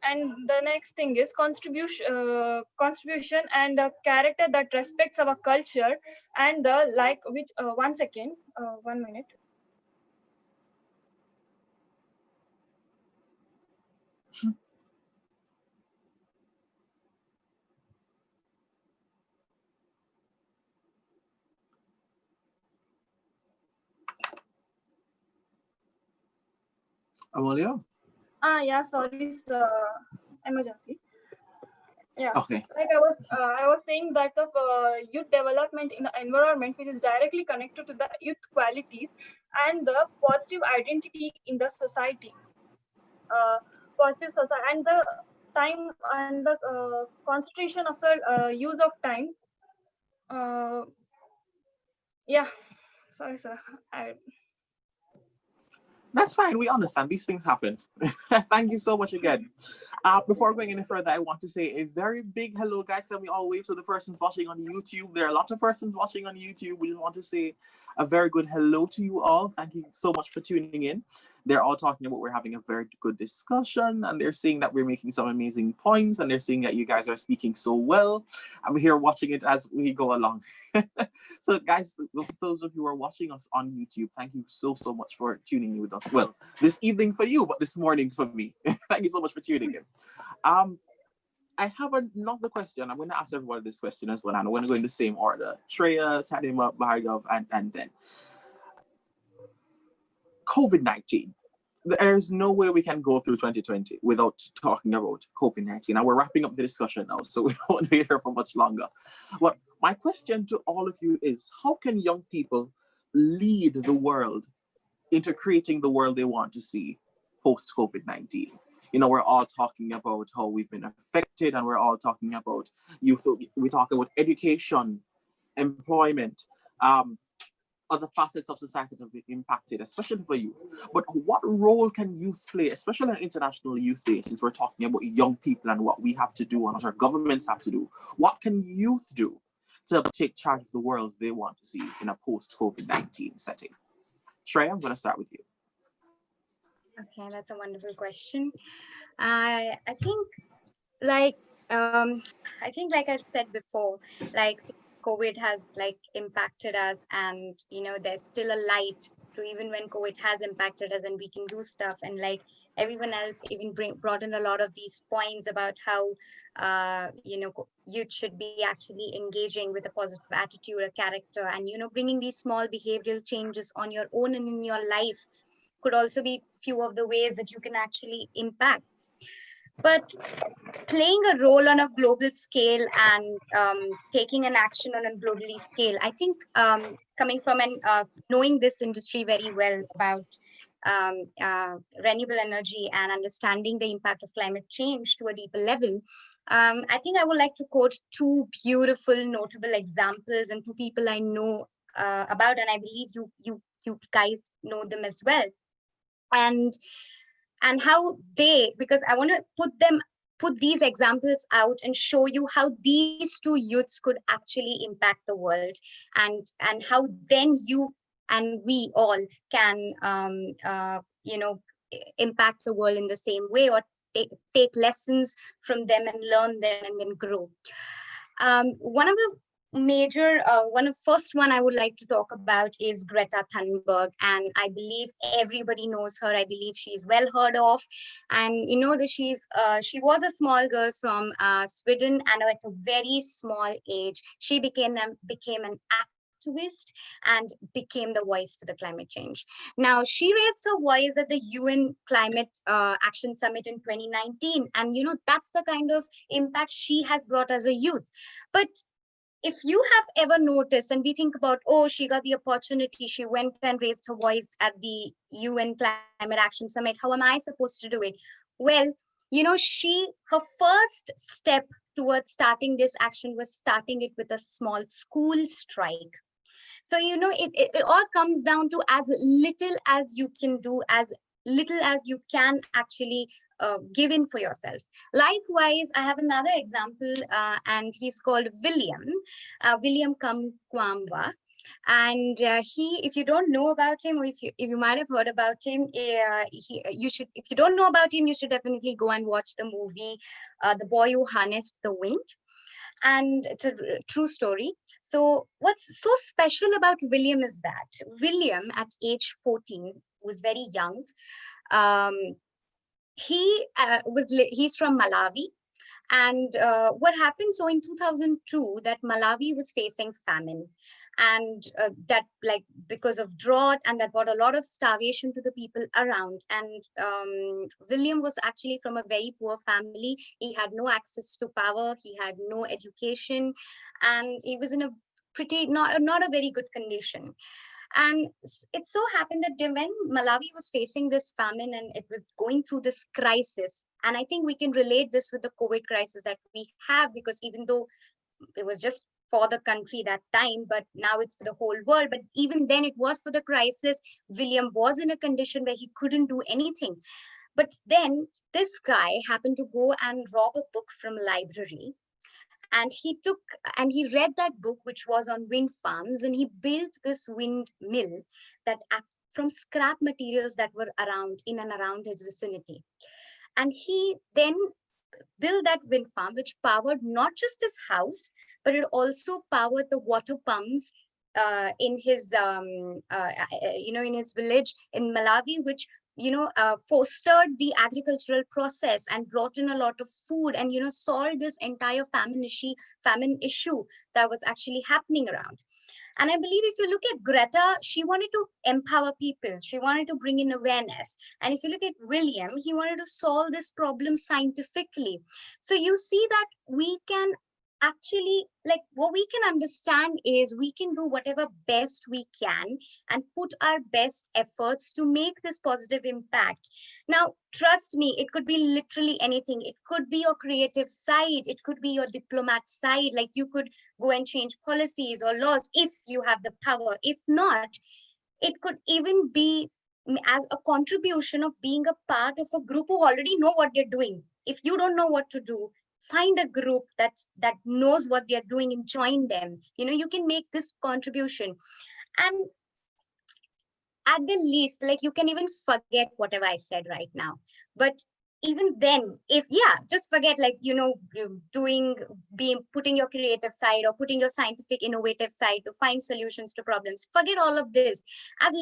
and the next thing is contribution and a character that respects our culture, and the like which 1 second, 1 minute. Amelia? Yeah, sorry, sir. Emergency. Yeah, Okay. like I was saying that the youth development in the environment, which is directly connected to the youth qualities and the positive identity in the society. Positive society and the time and the concentration of the use of time. Yeah, sorry, sir. That's fine. We understand. These things happen. Thank you so much again. Before going any further, I want to say a very big hello, guys. Can we all wave to the persons watching on YouTube? There are a lot of persons watching on YouTube. We just want to say a very good hello to you all. Thank you so much for tuning in. They're all talking about we're having a very good discussion, and they're saying that we're making some amazing points, and they're saying that you guys are speaking so well. I'm here watching it as we go along. So, guys, those of you who are watching us on YouTube, thank you so much for tuning in with us. Well, this evening for you, but this morning for me. Thank you so much for tuning in. I have another question. I'm going to ask everybody this question as well, and I'm going to go in the same order. Shreya, Tadima, Bhargav, and then COVID-19. There's no way we can go through 2020 without talking about COVID-19. And we're wrapping up the discussion now, so we won't be here for much longer. But my question to all of you is, how can young people lead the world into creating the world they want to see post-COVID-19? You know, we're all talking about how we've been affected, and we're all talking about youth. We talk about education, employment, other facets of society that have been impacted, especially for youth. But what role can youth play, especially on International Youth Day, since we're talking about young people and what we have to do and what our governments have to do? What can youth do to take charge of the world they want to see in a post-COVID-19 setting? Shreya, I'm going to start with you. Okay, that's a wonderful question. I think like I think like I said before, like COVID has like impacted us, and there's still a light to even when COVID has impacted us, and we can do stuff. And like everyone else even brought in a lot of these points about how youth should be actually engaging with a positive attitude, a character, and bringing these small behavioral changes on your own and in your life could also be few of the ways that you can actually impact. But playing a role on a global scale and taking an action on a globally scale, I think coming from and knowing this industry very well about renewable energy and understanding the impact of climate change to a deeper level, I think I would like to quote two beautiful, notable examples and two people I know about, and I believe you guys know them as well. And how they, because I want to put these examples out and show you how these two youths could actually impact the world, and how then you and we all can impact the world in the same way, or take lessons from them and learn them and then grow. One of the major one of first one I would like to talk about is Greta Thunberg, and I believe everybody knows her. I believe she's well heard of, and you know that she was a small girl from Sweden, and at a very small age she became an activist and became the voice for the climate change. Now she raised her voice at the UN Climate Action Summit in 2019, and you know that's the kind of impact she has brought as a youth. But if you have ever noticed, and we think about, oh, she got the opportunity, she went and raised her voice at the UN Climate Action Summit, how am I supposed to do it? Well, you know, her first step towards starting this action was starting it with a small school strike. So, you know, it all comes down to as little as you can do, as little as you can actually give in for yourself. Likewise, I have another example, and he's called William Kamkwamba. And he, if you don't know about him, or if you might have heard about him, you should, if you don't know about him, you should definitely go and watch the movie, The Boy Who Harnessed the Wind, and it's a true story. So what's so special about William is that William at age 14 was very young. Um, he's from Malawi, and what happened, so in 2002 that Malawi was facing famine, and that, like, because of drought, and that brought a lot of starvation to the people around. And William was actually from a very poor family. He had no access to power, he had no education, and he was in a pretty not a very good condition. And it so happened that when Malawi was facing this famine and it was going through this crisis, and I think we can relate this with the COVID crisis that we have, because even though it was just for the country that time, but now it's for the whole world. But even then, it was for the crisis. William was in a condition where he couldn't do anything. But then this guy happened to go and rob a book from a library, and he read that book, which was on wind farms, and he built this windmill that from scrap materials that were around in and around his vicinity. And he then built that wind farm, which powered not just his house, but it also powered the water pumps in his in his village in Malawi, which fostered the agricultural process and brought in a lot of food, and solved this entire famine issue that was actually happening around. And I believe if you look at Greta, she wanted to empower people. She wanted to bring in awareness. And if you look at William, he wanted to solve this problem scientifically. So you see that we can actually, like, what we can understand is we can do whatever best we can and put our best efforts to make this positive impact. Now, trust me, it could be literally anything. It could be your creative side. It could be your diplomat side. Like, you could go and change policies or laws if you have the power. If not, it could even be as a contribution of being a part of a group who already know what they're doing. If you don't know what to do, find a group that knows what they're doing and join them. You can make this contribution. And at the least, like, you can even forget whatever I said right now. But even then, just forget, like, putting your creative side or putting your scientific innovative side to find solutions to problems. Forget all of this. As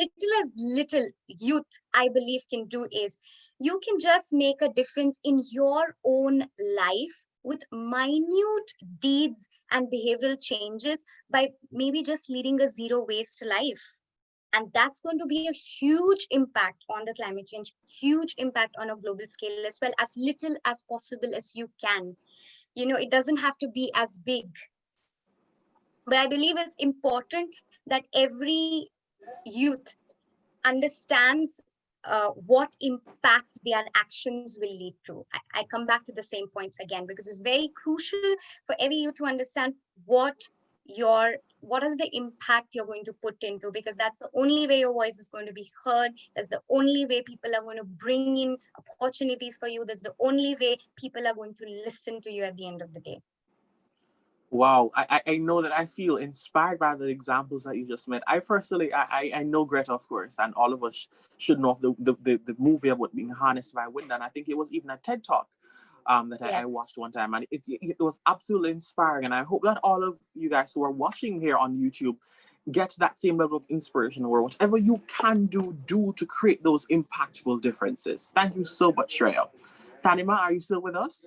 little youth, I believe, can do is you can just make a difference in your own life with minute deeds and behavioral changes by maybe just leading a zero waste life. And that's going to be a huge impact on the climate change, huge impact on a global scale as well, as little as possible as you can. It doesn't have to be as big. But I believe it's important that every youth understands what impact their actions will lead to. I come back to the same point again, because it's very crucial for every youth to understand what is the impact you're going to put into, because that's the only way your voice is going to be heard. That's the only way people are going to bring in opportunities for you. That's the only way people are going to listen to you at the end of the day. Wow, I know that I feel inspired by the examples that you just made. I personally, I know Greta, of course, and all of us should know of the movie about being harnessed by wind, and I think it was even a TED Talk that I watched Yes. one time, and it was absolutely inspiring. And I hope that all of you guys who are watching here on YouTube get that same level of inspiration, or whatever you can do to create those impactful differences. Thank you so much, Shreya. Tanima, are you still with us?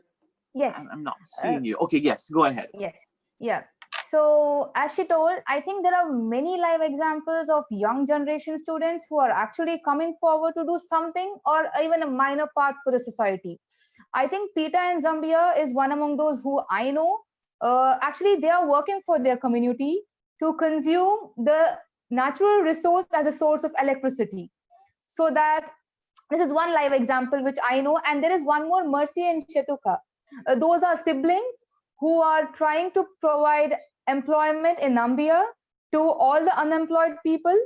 Yes. I'm not Uh, seeing you. Okay, yes, go ahead. yes. Yeah. So, as she told, I think there are many live examples of young generation students who are actually coming forward to do something or even a minor part for the society. I think Peter in Zambia is one among those who I know. Actually, they are working for their community to consume the natural resource as a source of electricity. So that this is one live example which I know, and there is one more, Mercy and Chetuka. Those are siblings who are trying to provide employment in Nambia to all the unemployed people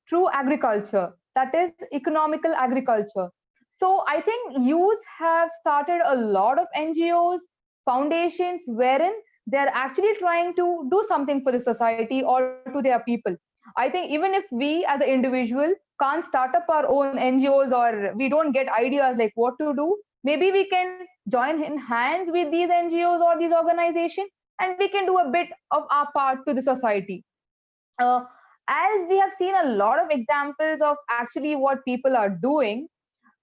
through agriculture, that is economical agriculture. So I think youths have started a lot of NGOs, foundations, wherein they're actually trying to do something for the society or to their people. I think even if we as an individual can't start up our own NGOs, or we don't get ideas like what to do, maybe we can join in hands with these NGOs or these organizations, and we can do a bit of our part to the society. Uh, as we have seen a lot of examples of actually what people are doing,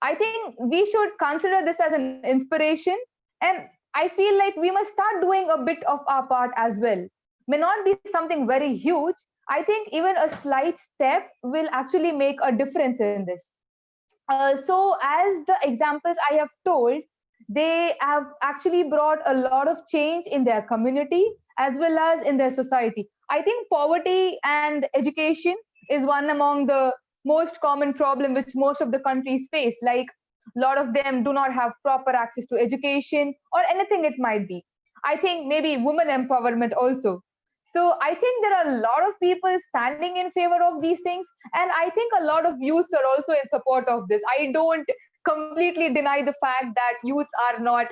I think we should consider this as an inspiration. And I feel like we must start doing a bit of our part as well. May not be something very huge. I think even a slight step will actually make a difference in this. So, as the examples I have told, they have actually brought a lot of change in their community as well as in their society. I think poverty and education is one among the most common problem which most of the countries face. Like a lot of them do not have proper access to education or anything it might be. I think maybe women empowerment also. So I think there are a lot of people standing in favor of these things, and I think a lot of youths are also in support of this. I don't completely deny the fact that youths are not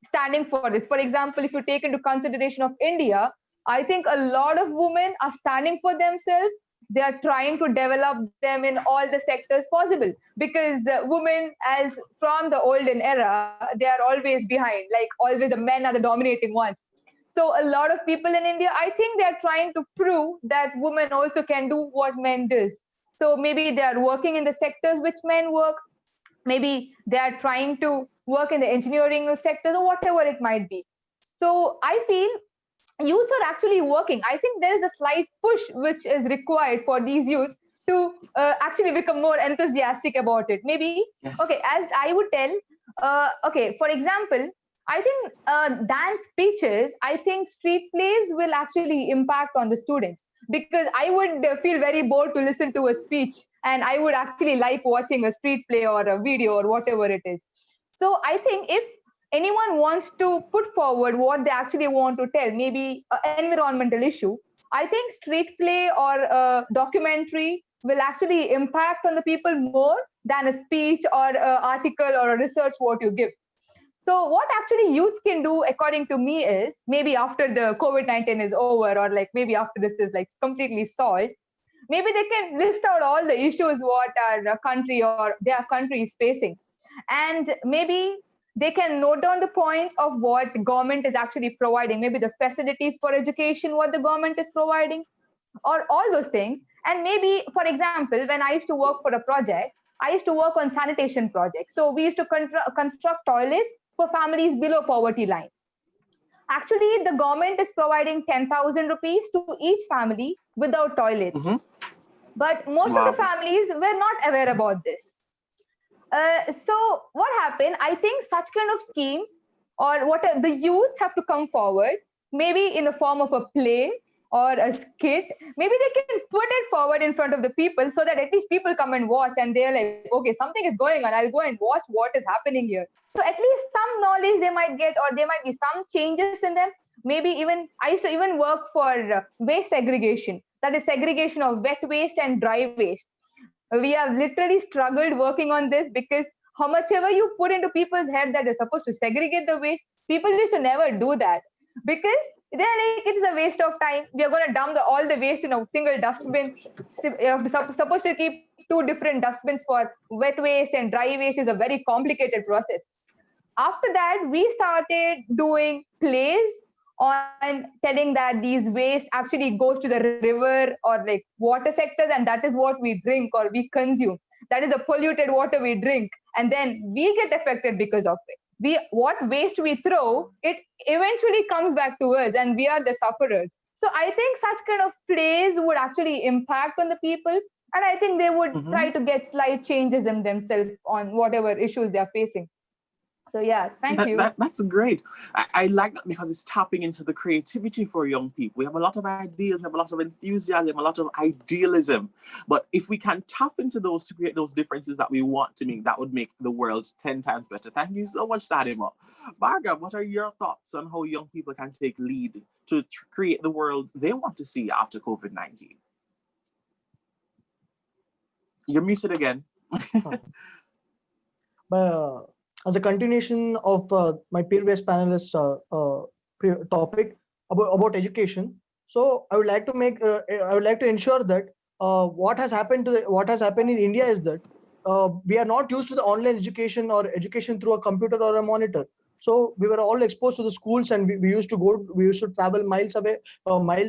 standing for this. For example, if you take into consideration of India, I think a lot of women are standing for themselves. They are trying to develop them in all the sectors possible, because women, as from the olden era, they are always behind. Like always, the men are the dominating ones. So a lot of people in India, I think they are trying to prove that women also can do what men does. So maybe they are working in the sectors which men work. Maybe they are trying to work in the engineering sectors or whatever it might be. So I feel youths are actually working. I think there is a slight push which is required for these youths to actually become more enthusiastic about it. Maybe, okay, as Yes. I would tell, okay, for example, I think dance speeches, I think street plays will actually impact on the students, because I would feel very bored to listen to a speech, and I would actually like watching a street play or a video or whatever it is. So I think if anyone wants to put forward what they actually want to tell, maybe an environmental issue, I think street play or a documentary will actually impact on the people more than a speech or an article or a research what you give. So what actually youths can do, according to me, is maybe after the COVID-19 is over, or like maybe after this is like completely solved, maybe they can list out all the issues what our country or their country is facing, and maybe they can note down the points of what government is actually providing, maybe the facilities for education what the government is providing, or all those things. And maybe, for example, when I used to work for a project, I used to work on sanitation projects. So we used to construct toilets for families below poverty line. Actually, the government is providing 10,000 rupees to each family without toilets. Mm-hmm. But most of the Wow. families were not aware about this. So what happened? I think such kind of schemes, or what the youths have to come forward, maybe in the form of a play or a skit. Maybe they can put it forward in front of the people, so that at least people come and watch, and they're like, okay, something is going on. I'll go and watch what is happening here. So at least some knowledge they might get, or there might be some changes in them. Maybe even I used to even work for waste segregation, that is segregation of wet waste and dry waste. We have literally struggled working on this, because how much ever you put into people's head that they're supposed to segregate the waste, people used to never do that, because they're like, it's a waste of time. We are going to dump all the waste in a single dustbin. You're supposed to keep two different dustbins for wet waste and dry waste is a very complicated process. after that, we started doing plays on telling that these waste actually goes to the river or like water sectors, and that is what we drink or we consume. That is the polluted water we drink, and then we get affected because of it. We what waste we throw, it eventually comes back to us, and we are the sufferers. So I think such kind of plays would actually impact on the people, and I think they would Mm-hmm. try to get slight changes in themselves on whatever issues they are facing. So yeah, thank you. That's great. I like that because it's tapping into the creativity for young people. We have a lot of ideas, we have a lot of enthusiasm, a lot of idealism. But if we can tap into those to create those differences that we want to make, that would make the world 10 times better. Thank you so much, Tadima. Marga, what are your thoughts on how young people can take lead to create the world they want to see after COVID-19? You're muted again. As a continuation of my previous panelist topic about education, so I would like to ensure that what has happened in India is that we are not used to the online education or education through a computer or a monitor. So we were all exposed to the schools, and we used to travel miles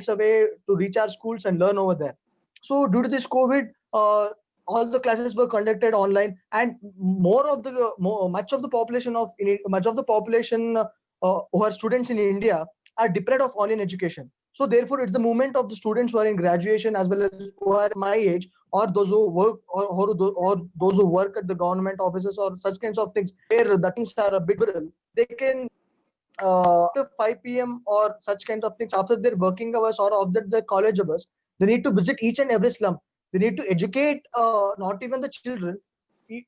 away to reach our schools and learn over there. So due to this COVID, all the classes were conducted online, and much of the population who are students in India are deprived of online education. So therefore, it's the movement of the students who are in graduation as well as who are my age, or those who work, or those who work at the government offices or such kinds of things, where the things are a bit liberal. They can after 5 p.m. or such kind of things, after their working hours or after their college hours, they need to visit each and every slum. They need to educate not even the children,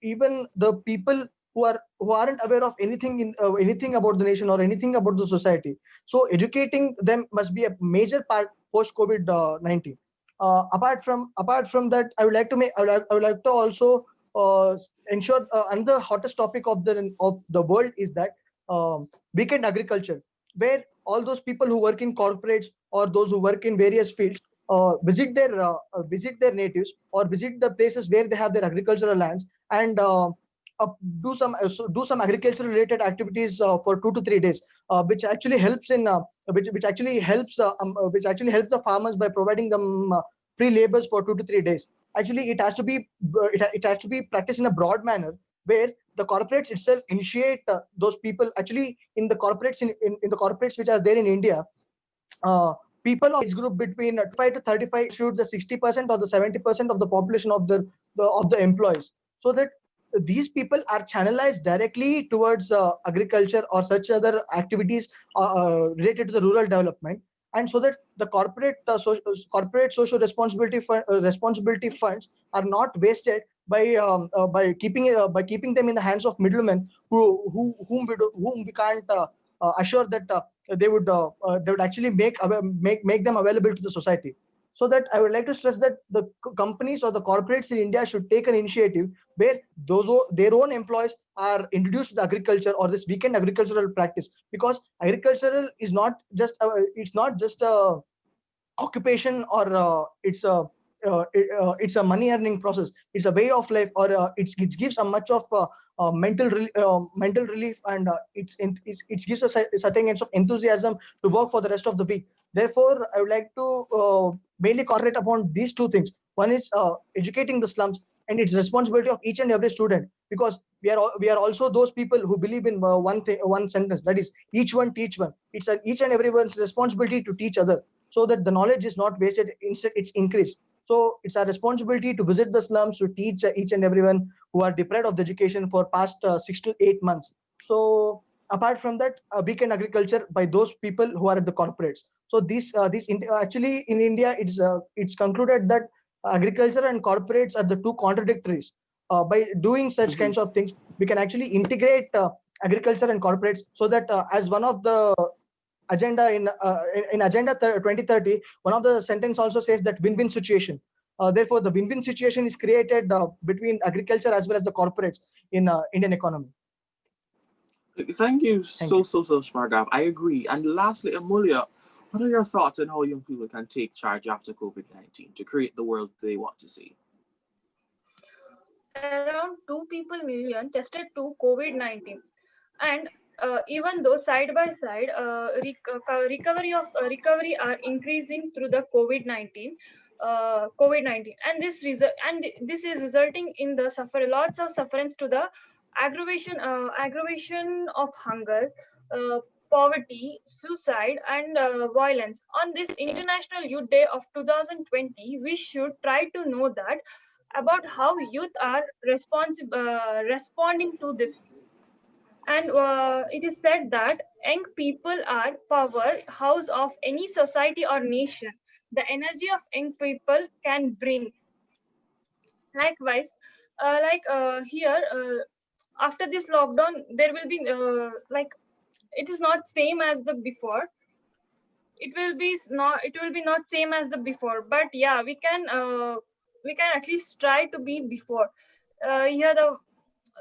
even the people who aren't aware of anything about the nation or anything about the society. So educating them must be a major part post COVID 19. Apart from that, I would like to also ensure another hottest topic of the world is that weekend agriculture, where all those people who work in corporates or those who work in various fields visit their natives or visit the places where they have their agricultural lands, and uh, do some agricultural related activities for 2 to 3 days, which actually helps the farmers by providing them free labors for 2 to 3 days. Actually, it has to be practiced in a broad manner, where the corporates itself initiate those people. Actually, in the corporates which are there in India, uh, people of age group between 25 to 35 should the 60% or the 70% of the population of the employees, so that these people are channelized directly towards agriculture or such other activities related to the rural development, and so that the corporate social responsibility funds are not wasted by keeping them in the hands of middlemen whom we can't assure that they would actually make them available to the society. So that I would like to stress that the companies or the corporates in India should take an initiative where their own employees are introduced to the agriculture or this weekend agricultural practice, because agricultural is not just it's not just a occupation, or it's a money earning process. It's a way of life, or it gives a much of mental relief, and it gives us a certain kinds of enthusiasm to work for the rest of the week. Therefore, I would like to mainly concentrate upon these two things. One is educating the slums, and it's responsibility of each and every student, because we are also those people who believe in one sentence, that is, each one teach one. It's each and everyone's responsibility to teach other, so that the knowledge is not wasted, instead it's increased. So it's our responsibility to visit the slums, to teach each and everyone who are deprived of the education for past 6 to 8 months. So apart from that, weekend agriculture by those people who are at the corporates. So actually in India, it's concluded that agriculture and corporates are the two contradictories. By doing such Mhm. kinds of things, we can actually integrate agriculture and corporates, so that as one of the agenda in agenda 2030, one of the sentence also says that win-win situation. Therefore, the win-win situation is created between agriculture as well as the corporates in Indian economy. Thank you Thank you. so much, Margav. I agree. And lastly, Amulia, what are your thoughts on how young people can take charge after COVID-19 to create the world they want to see? Around 2 people million tested to COVID-19. And even though side by side recovery are increasing through the COVID-19, and this is resulting in the lots of sufferance to the aggravation of hunger, uh, poverty, suicide, and violence. On this International Youth Day of 2020, we should try to know that about how youth are responding to this. And it is said that young people are powerhouse of any society or nation. The energy of young people can bring. Likewise, here, after this lockdown, there will be it is not same as the before. It will be not same as the before. But yeah, we can at least try to be before. Here the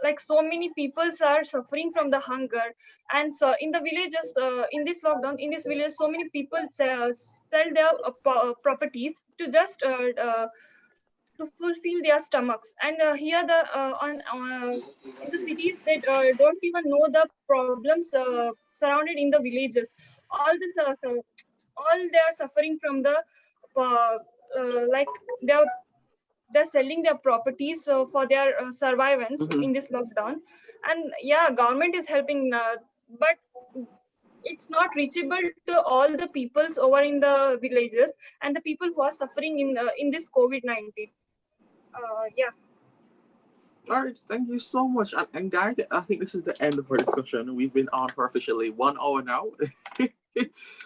like so many peoples are suffering from the hunger, and so in the villages, in this lockdown, in this village, so many people sell their properties to just to fulfill their stomachs. And here the on in the cities, they don't even know the problems surrounded in the villages. All this all they are suffering from the like they're selling their properties for their survivance Mhm. in this lockdown. And yeah, government is helping, but it's not reachable to all the peoples over in the villages and the people who are suffering in this COVID-19. Yeah. All right, thank you so much. And guys, I think this is the end of our discussion. We've been on for officially 1 hour now.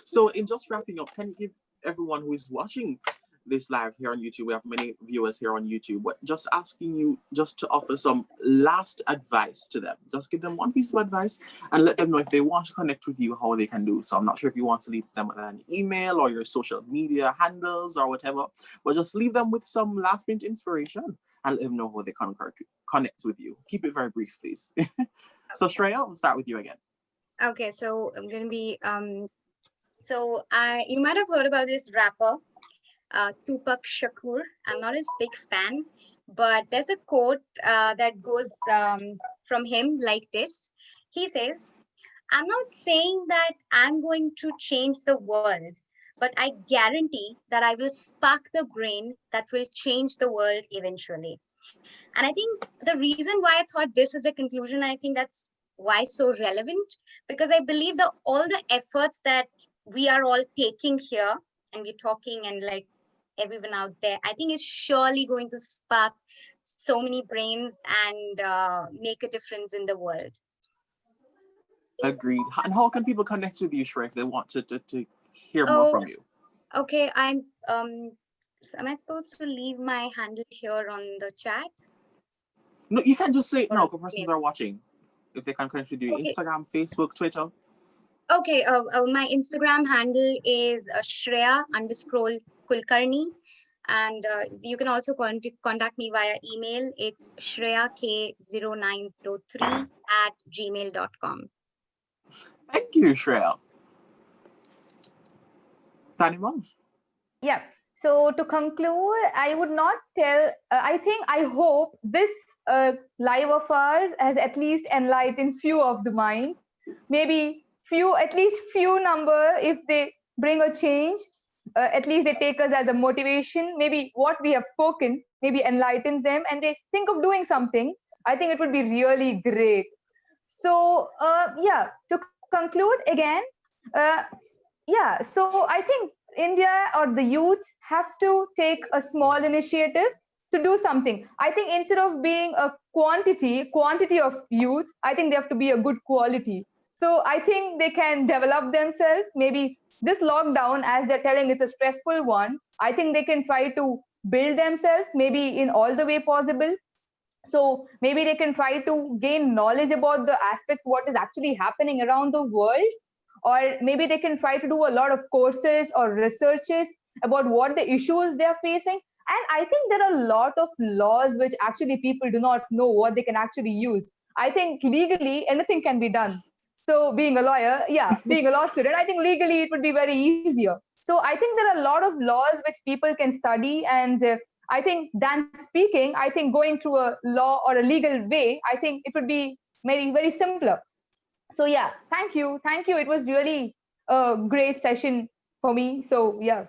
So, in just wrapping up, can you give everyone who is watching this live here on YouTube? We have many viewers here on YouTube, but just asking you just to offer some last advice to them. Just give them one piece of advice and let them know if they want to connect with you, how they can do. So, I'm not sure if you want to leave them an email or your social media handles or whatever, but just leave them with some last minute inspiration and let them know how they can connect with you. Keep it very brief, please. So, Shreya, we'll start with you again. Okay, so I'm gonna be so I you might have heard about this rapper, Tupac Shakur. I'm not his big fan, but there's a quote that goes from him like this. He says, "I'm not saying that I'm going to change the world, but I guarantee that I will spark the brain that will change the world eventually." And I think the reason why I thought this is a conclusion, I think that's why so relevant, because I believe that all the efforts that we are all taking here and we're talking and like everyone out there, I think is surely going to spark so many brains and make a difference in the world. Agreed. And how can people connect with you, Shreya, if they want to hear more Oh, from you? okay. Am I supposed to leave my handle here on the chat No, you can just say it or now on because the persons email? are watching. If they can connect with you, Okay. Instagram, Facebook, Twitter. Okay, my Instagram handle is Shreya underscore Kulkarni. And you can also contact me via email. It's shreyak0903@gmail.com. Thank you, Shreya. Signing off. Yeah. So to conclude, I would not tell, I hope this live of ours has at least enlightened few of the minds. Maybe at least few number, if they bring a change, at least they take us as a motivation. Maybe what we have spoken maybe enlightens them and they think of doing something. I think it would be really great. So, yeah, to conclude again, uh, yeah, so I think India or the youth have to take a small initiative to do something. I think instead of being a quantity of youth, I think they have to be a good quality. So I think they can develop themselves. Maybe this lockdown, as they're telling, it's a stressful one. I think they can try to build themselves, maybe in all the way possible. So maybe they can try to gain knowledge about the aspects what is actually happening around the world, or maybe they can try to do a lot of courses or researches about what the issues they are facing. And I think there are a lot of laws which actually people do not know what they can actually use. I think legally anything can be done. So being a lawyer, yeah, being a law student, I think legally it would be very easier. So I think there are a lot of laws which people can study, and I think than speaking, I think going through a law or a legal way, I think it would be very, very simpler. So yeah, thank you. It was really a great session for me. So yeah.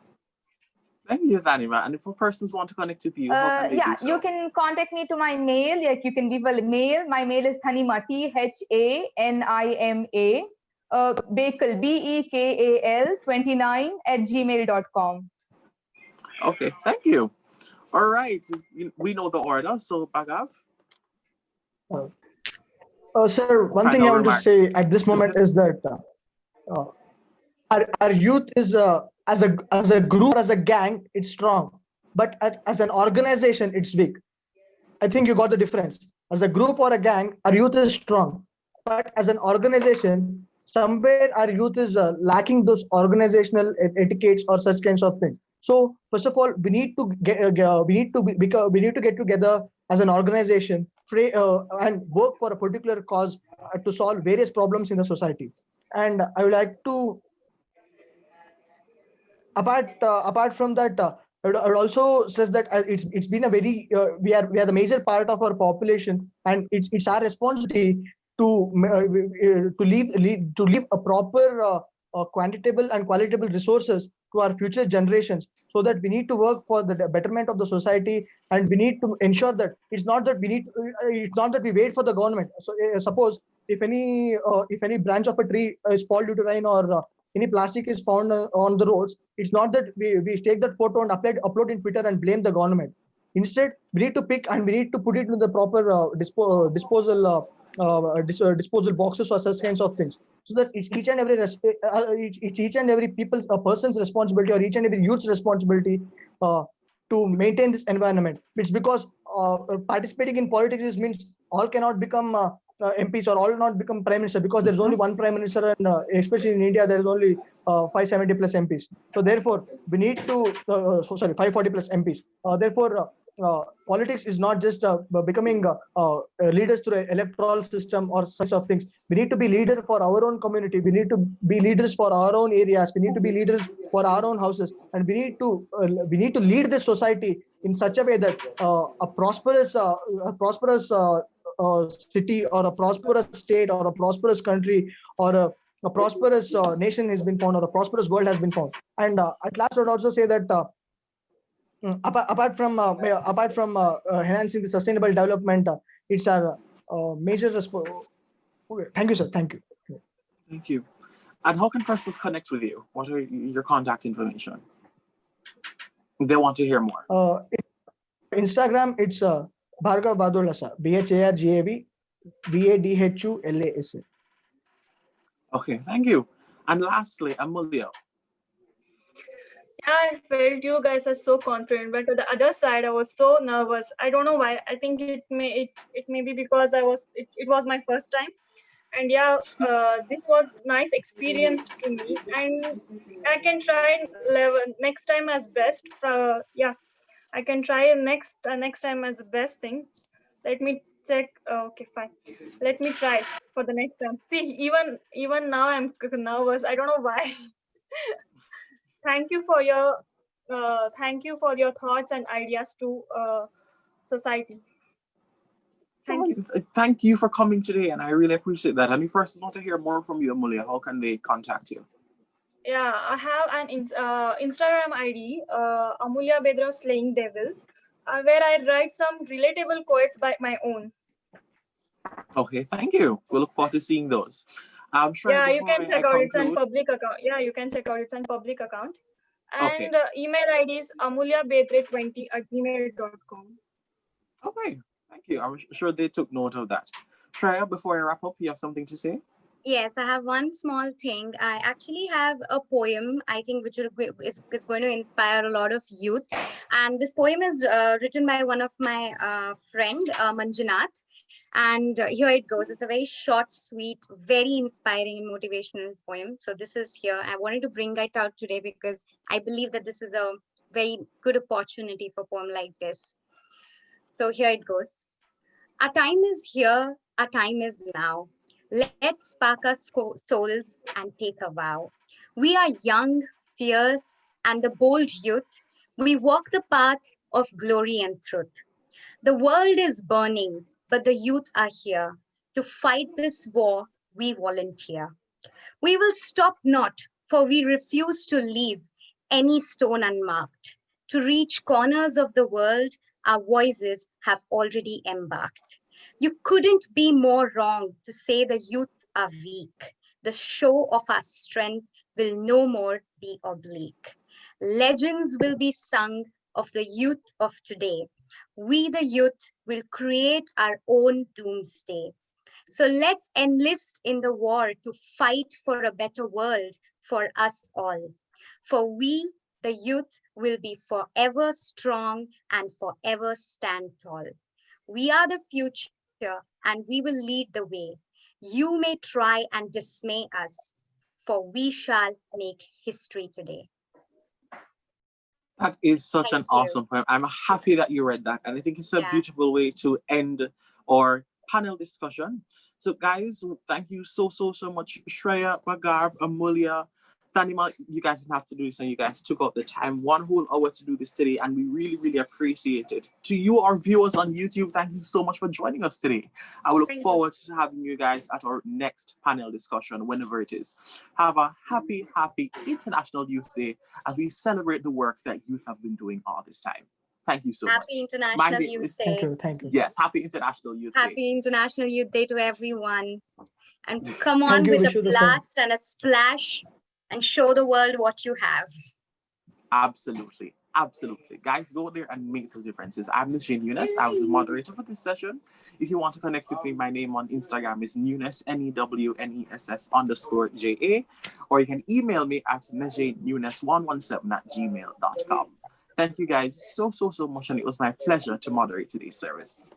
Thank you, Thanima. And if persons want to connect with you, how can they Yeah, do you so? can contact me to my mail. Like you can give a mail. My mail is Thanima, Hanima, Bekal, Bekal 29 at gmail.com. Okay, thank you. All right, we know the order, so Bagav, Uh, Sir, one thing final I want to say remarks. at this moment is that uh, our youth is as a group or as a gang, it's strong, but as an organization, it's weak. I think you got the difference. As a group or a gang, our youth is strong, but as an organization, somewhere our youth is lacking those organizational etiquettes or such kinds of things. So first of all, we need to we need to get together as an organization, and work for a particular cause to solve various problems in the society. And I would like to apart from that, I would also stress that it's been a very we are the major part of our population, and it's our responsibility to leave a proper quantitable and qualitable resources to our future generations, so that we need to work for the betterment of the society, and we need to ensure that it's not that we wait for the government. So suppose if any branch of a tree is fall due to rain, or any plastic is found on the roads, it's not that we take that photo and upload in Twitter and blame the government. Instead, we need to pick and we need to put it in the proper disposal boxes or such kinds of things. So that it's each and every people's a person's responsibility, or each and every youth's responsibility uh, to maintain this environment. It's because participating in politics means all cannot become MPs, or all not become prime minister, because there is only one prime minister, and especially in India there is only 570 plus MPs. So therefore, we need to sorry, 540 plus MPs. Therefore, politics is not just becoming leaders through an electoral system or such of things. We need to be leader for our own community. We need to be leaders for our own areas. We need to be leaders for our own houses, and we need to lead this society in such a way that a prosperous city, or a prosperous state, or a prosperous country, or a prosperous nation has been found, or a prosperous world has been found. And at last, I would also say that apart from enhancing the sustainable development, it's our major thank you, sir. Thank you. Thank you. And how can persons connect with you? What are your contact information? They want to hear more. Instagram, it's Bhargav Badulasa, BHARGAV VADHULASA. Okay, thank you. And lastly, Amulia. Yeah, I felt you guys are so confident, but to the other side, I was so nervous. I don't know why. I think it may be because it was my first time, and yeah, this was nice experience to me, and I can try next time as best. Yeah, I can try next time as the best thing. Let me check. Okay, fine. Let me try for the next time. See, even now I'm nervous. I don't know why. Thank you for your thoughts and ideas to society. Thank you. Thank you for coming today, and I really appreciate that. And if persons want to hear more from you, Amulia, how can they contact you? Yeah, I have an Instagram ID, Amulya Bedra Slaying Devil, where I write some relatable quotes by my own. Okay, thank you. We look forward to seeing those. I'm sure Yeah, you before can check I out it's on conclude. public account. Yeah, you can check out it's on public account. Okay. And email ID is amulyabedre20@gmail.com. Okay, thank you. I'm sure they took note of that. Shreya, before I wrap up, you have something to say? Yes, I have one small thing. I actually have a poem, I think, which is going to inspire a lot of youth. And this poem is written by one of my friend, Manjunath. And here it goes. It's a very short, sweet, very inspiring and motivational poem. So this is here. I wanted to bring it out today because I believe that this is a very good opportunity for a poem like this. So here it goes. Our time is here. Our time is now. Let's spark our souls and take a vow. We are young, fierce, and the bold youth. We walk the path of glory and truth. The world is burning, but the youth are here to fight this war we volunteer. We will stop not, for we refuse to leave any stone unmarked. To reach corners of the world, our voices have already embarked. You couldn't be more wrong to say the youth are weak. The show of our strength will no more be oblique. Legends will be sung of the youth of today. We, the youth, will create our own doomsday. So let's enlist in the war to fight for a better world for us all. For we, the youth, will be forever strong and forever stand tall. We are the future and we will lead the way. You may try and dismay us, for we shall make history today. That is such Thank an you. awesome poem. I'm happy that you read that. And I think it's a Yeah. beautiful way to end our panel discussion. So, guys, thank you so much, Shreya, Bagav, Amulya, Tanima. You guys didn't have to do this, and you guys took out the time, 1 whole hour to do this today, and we really appreciate it. To you, our viewers on YouTube, thank you so much for joining us today. I will look Thank you. forward to having you guys at our next panel discussion, whenever it is. Have a happy International Youth Day as we celebrate the work that youth have been doing all this time. Thank you so much. Happy International My name Youth is- Thank Day. you. Thank you. Yes, happy International Youth Day. Happy International Youth Day to everyone. And come on Thank you. with Wish a you the same. blast and a splash and show the world what you have. Absolutely. Guys, go there and make the differences. I'm Najee Nunes. I was the moderator for this session. If you want to connect with me, my name on Instagram is Nunes, NEWNESS_JA, or you can email me at najenunes117@gmail.com. Thank you guys so much, and it was my pleasure to moderate today's service.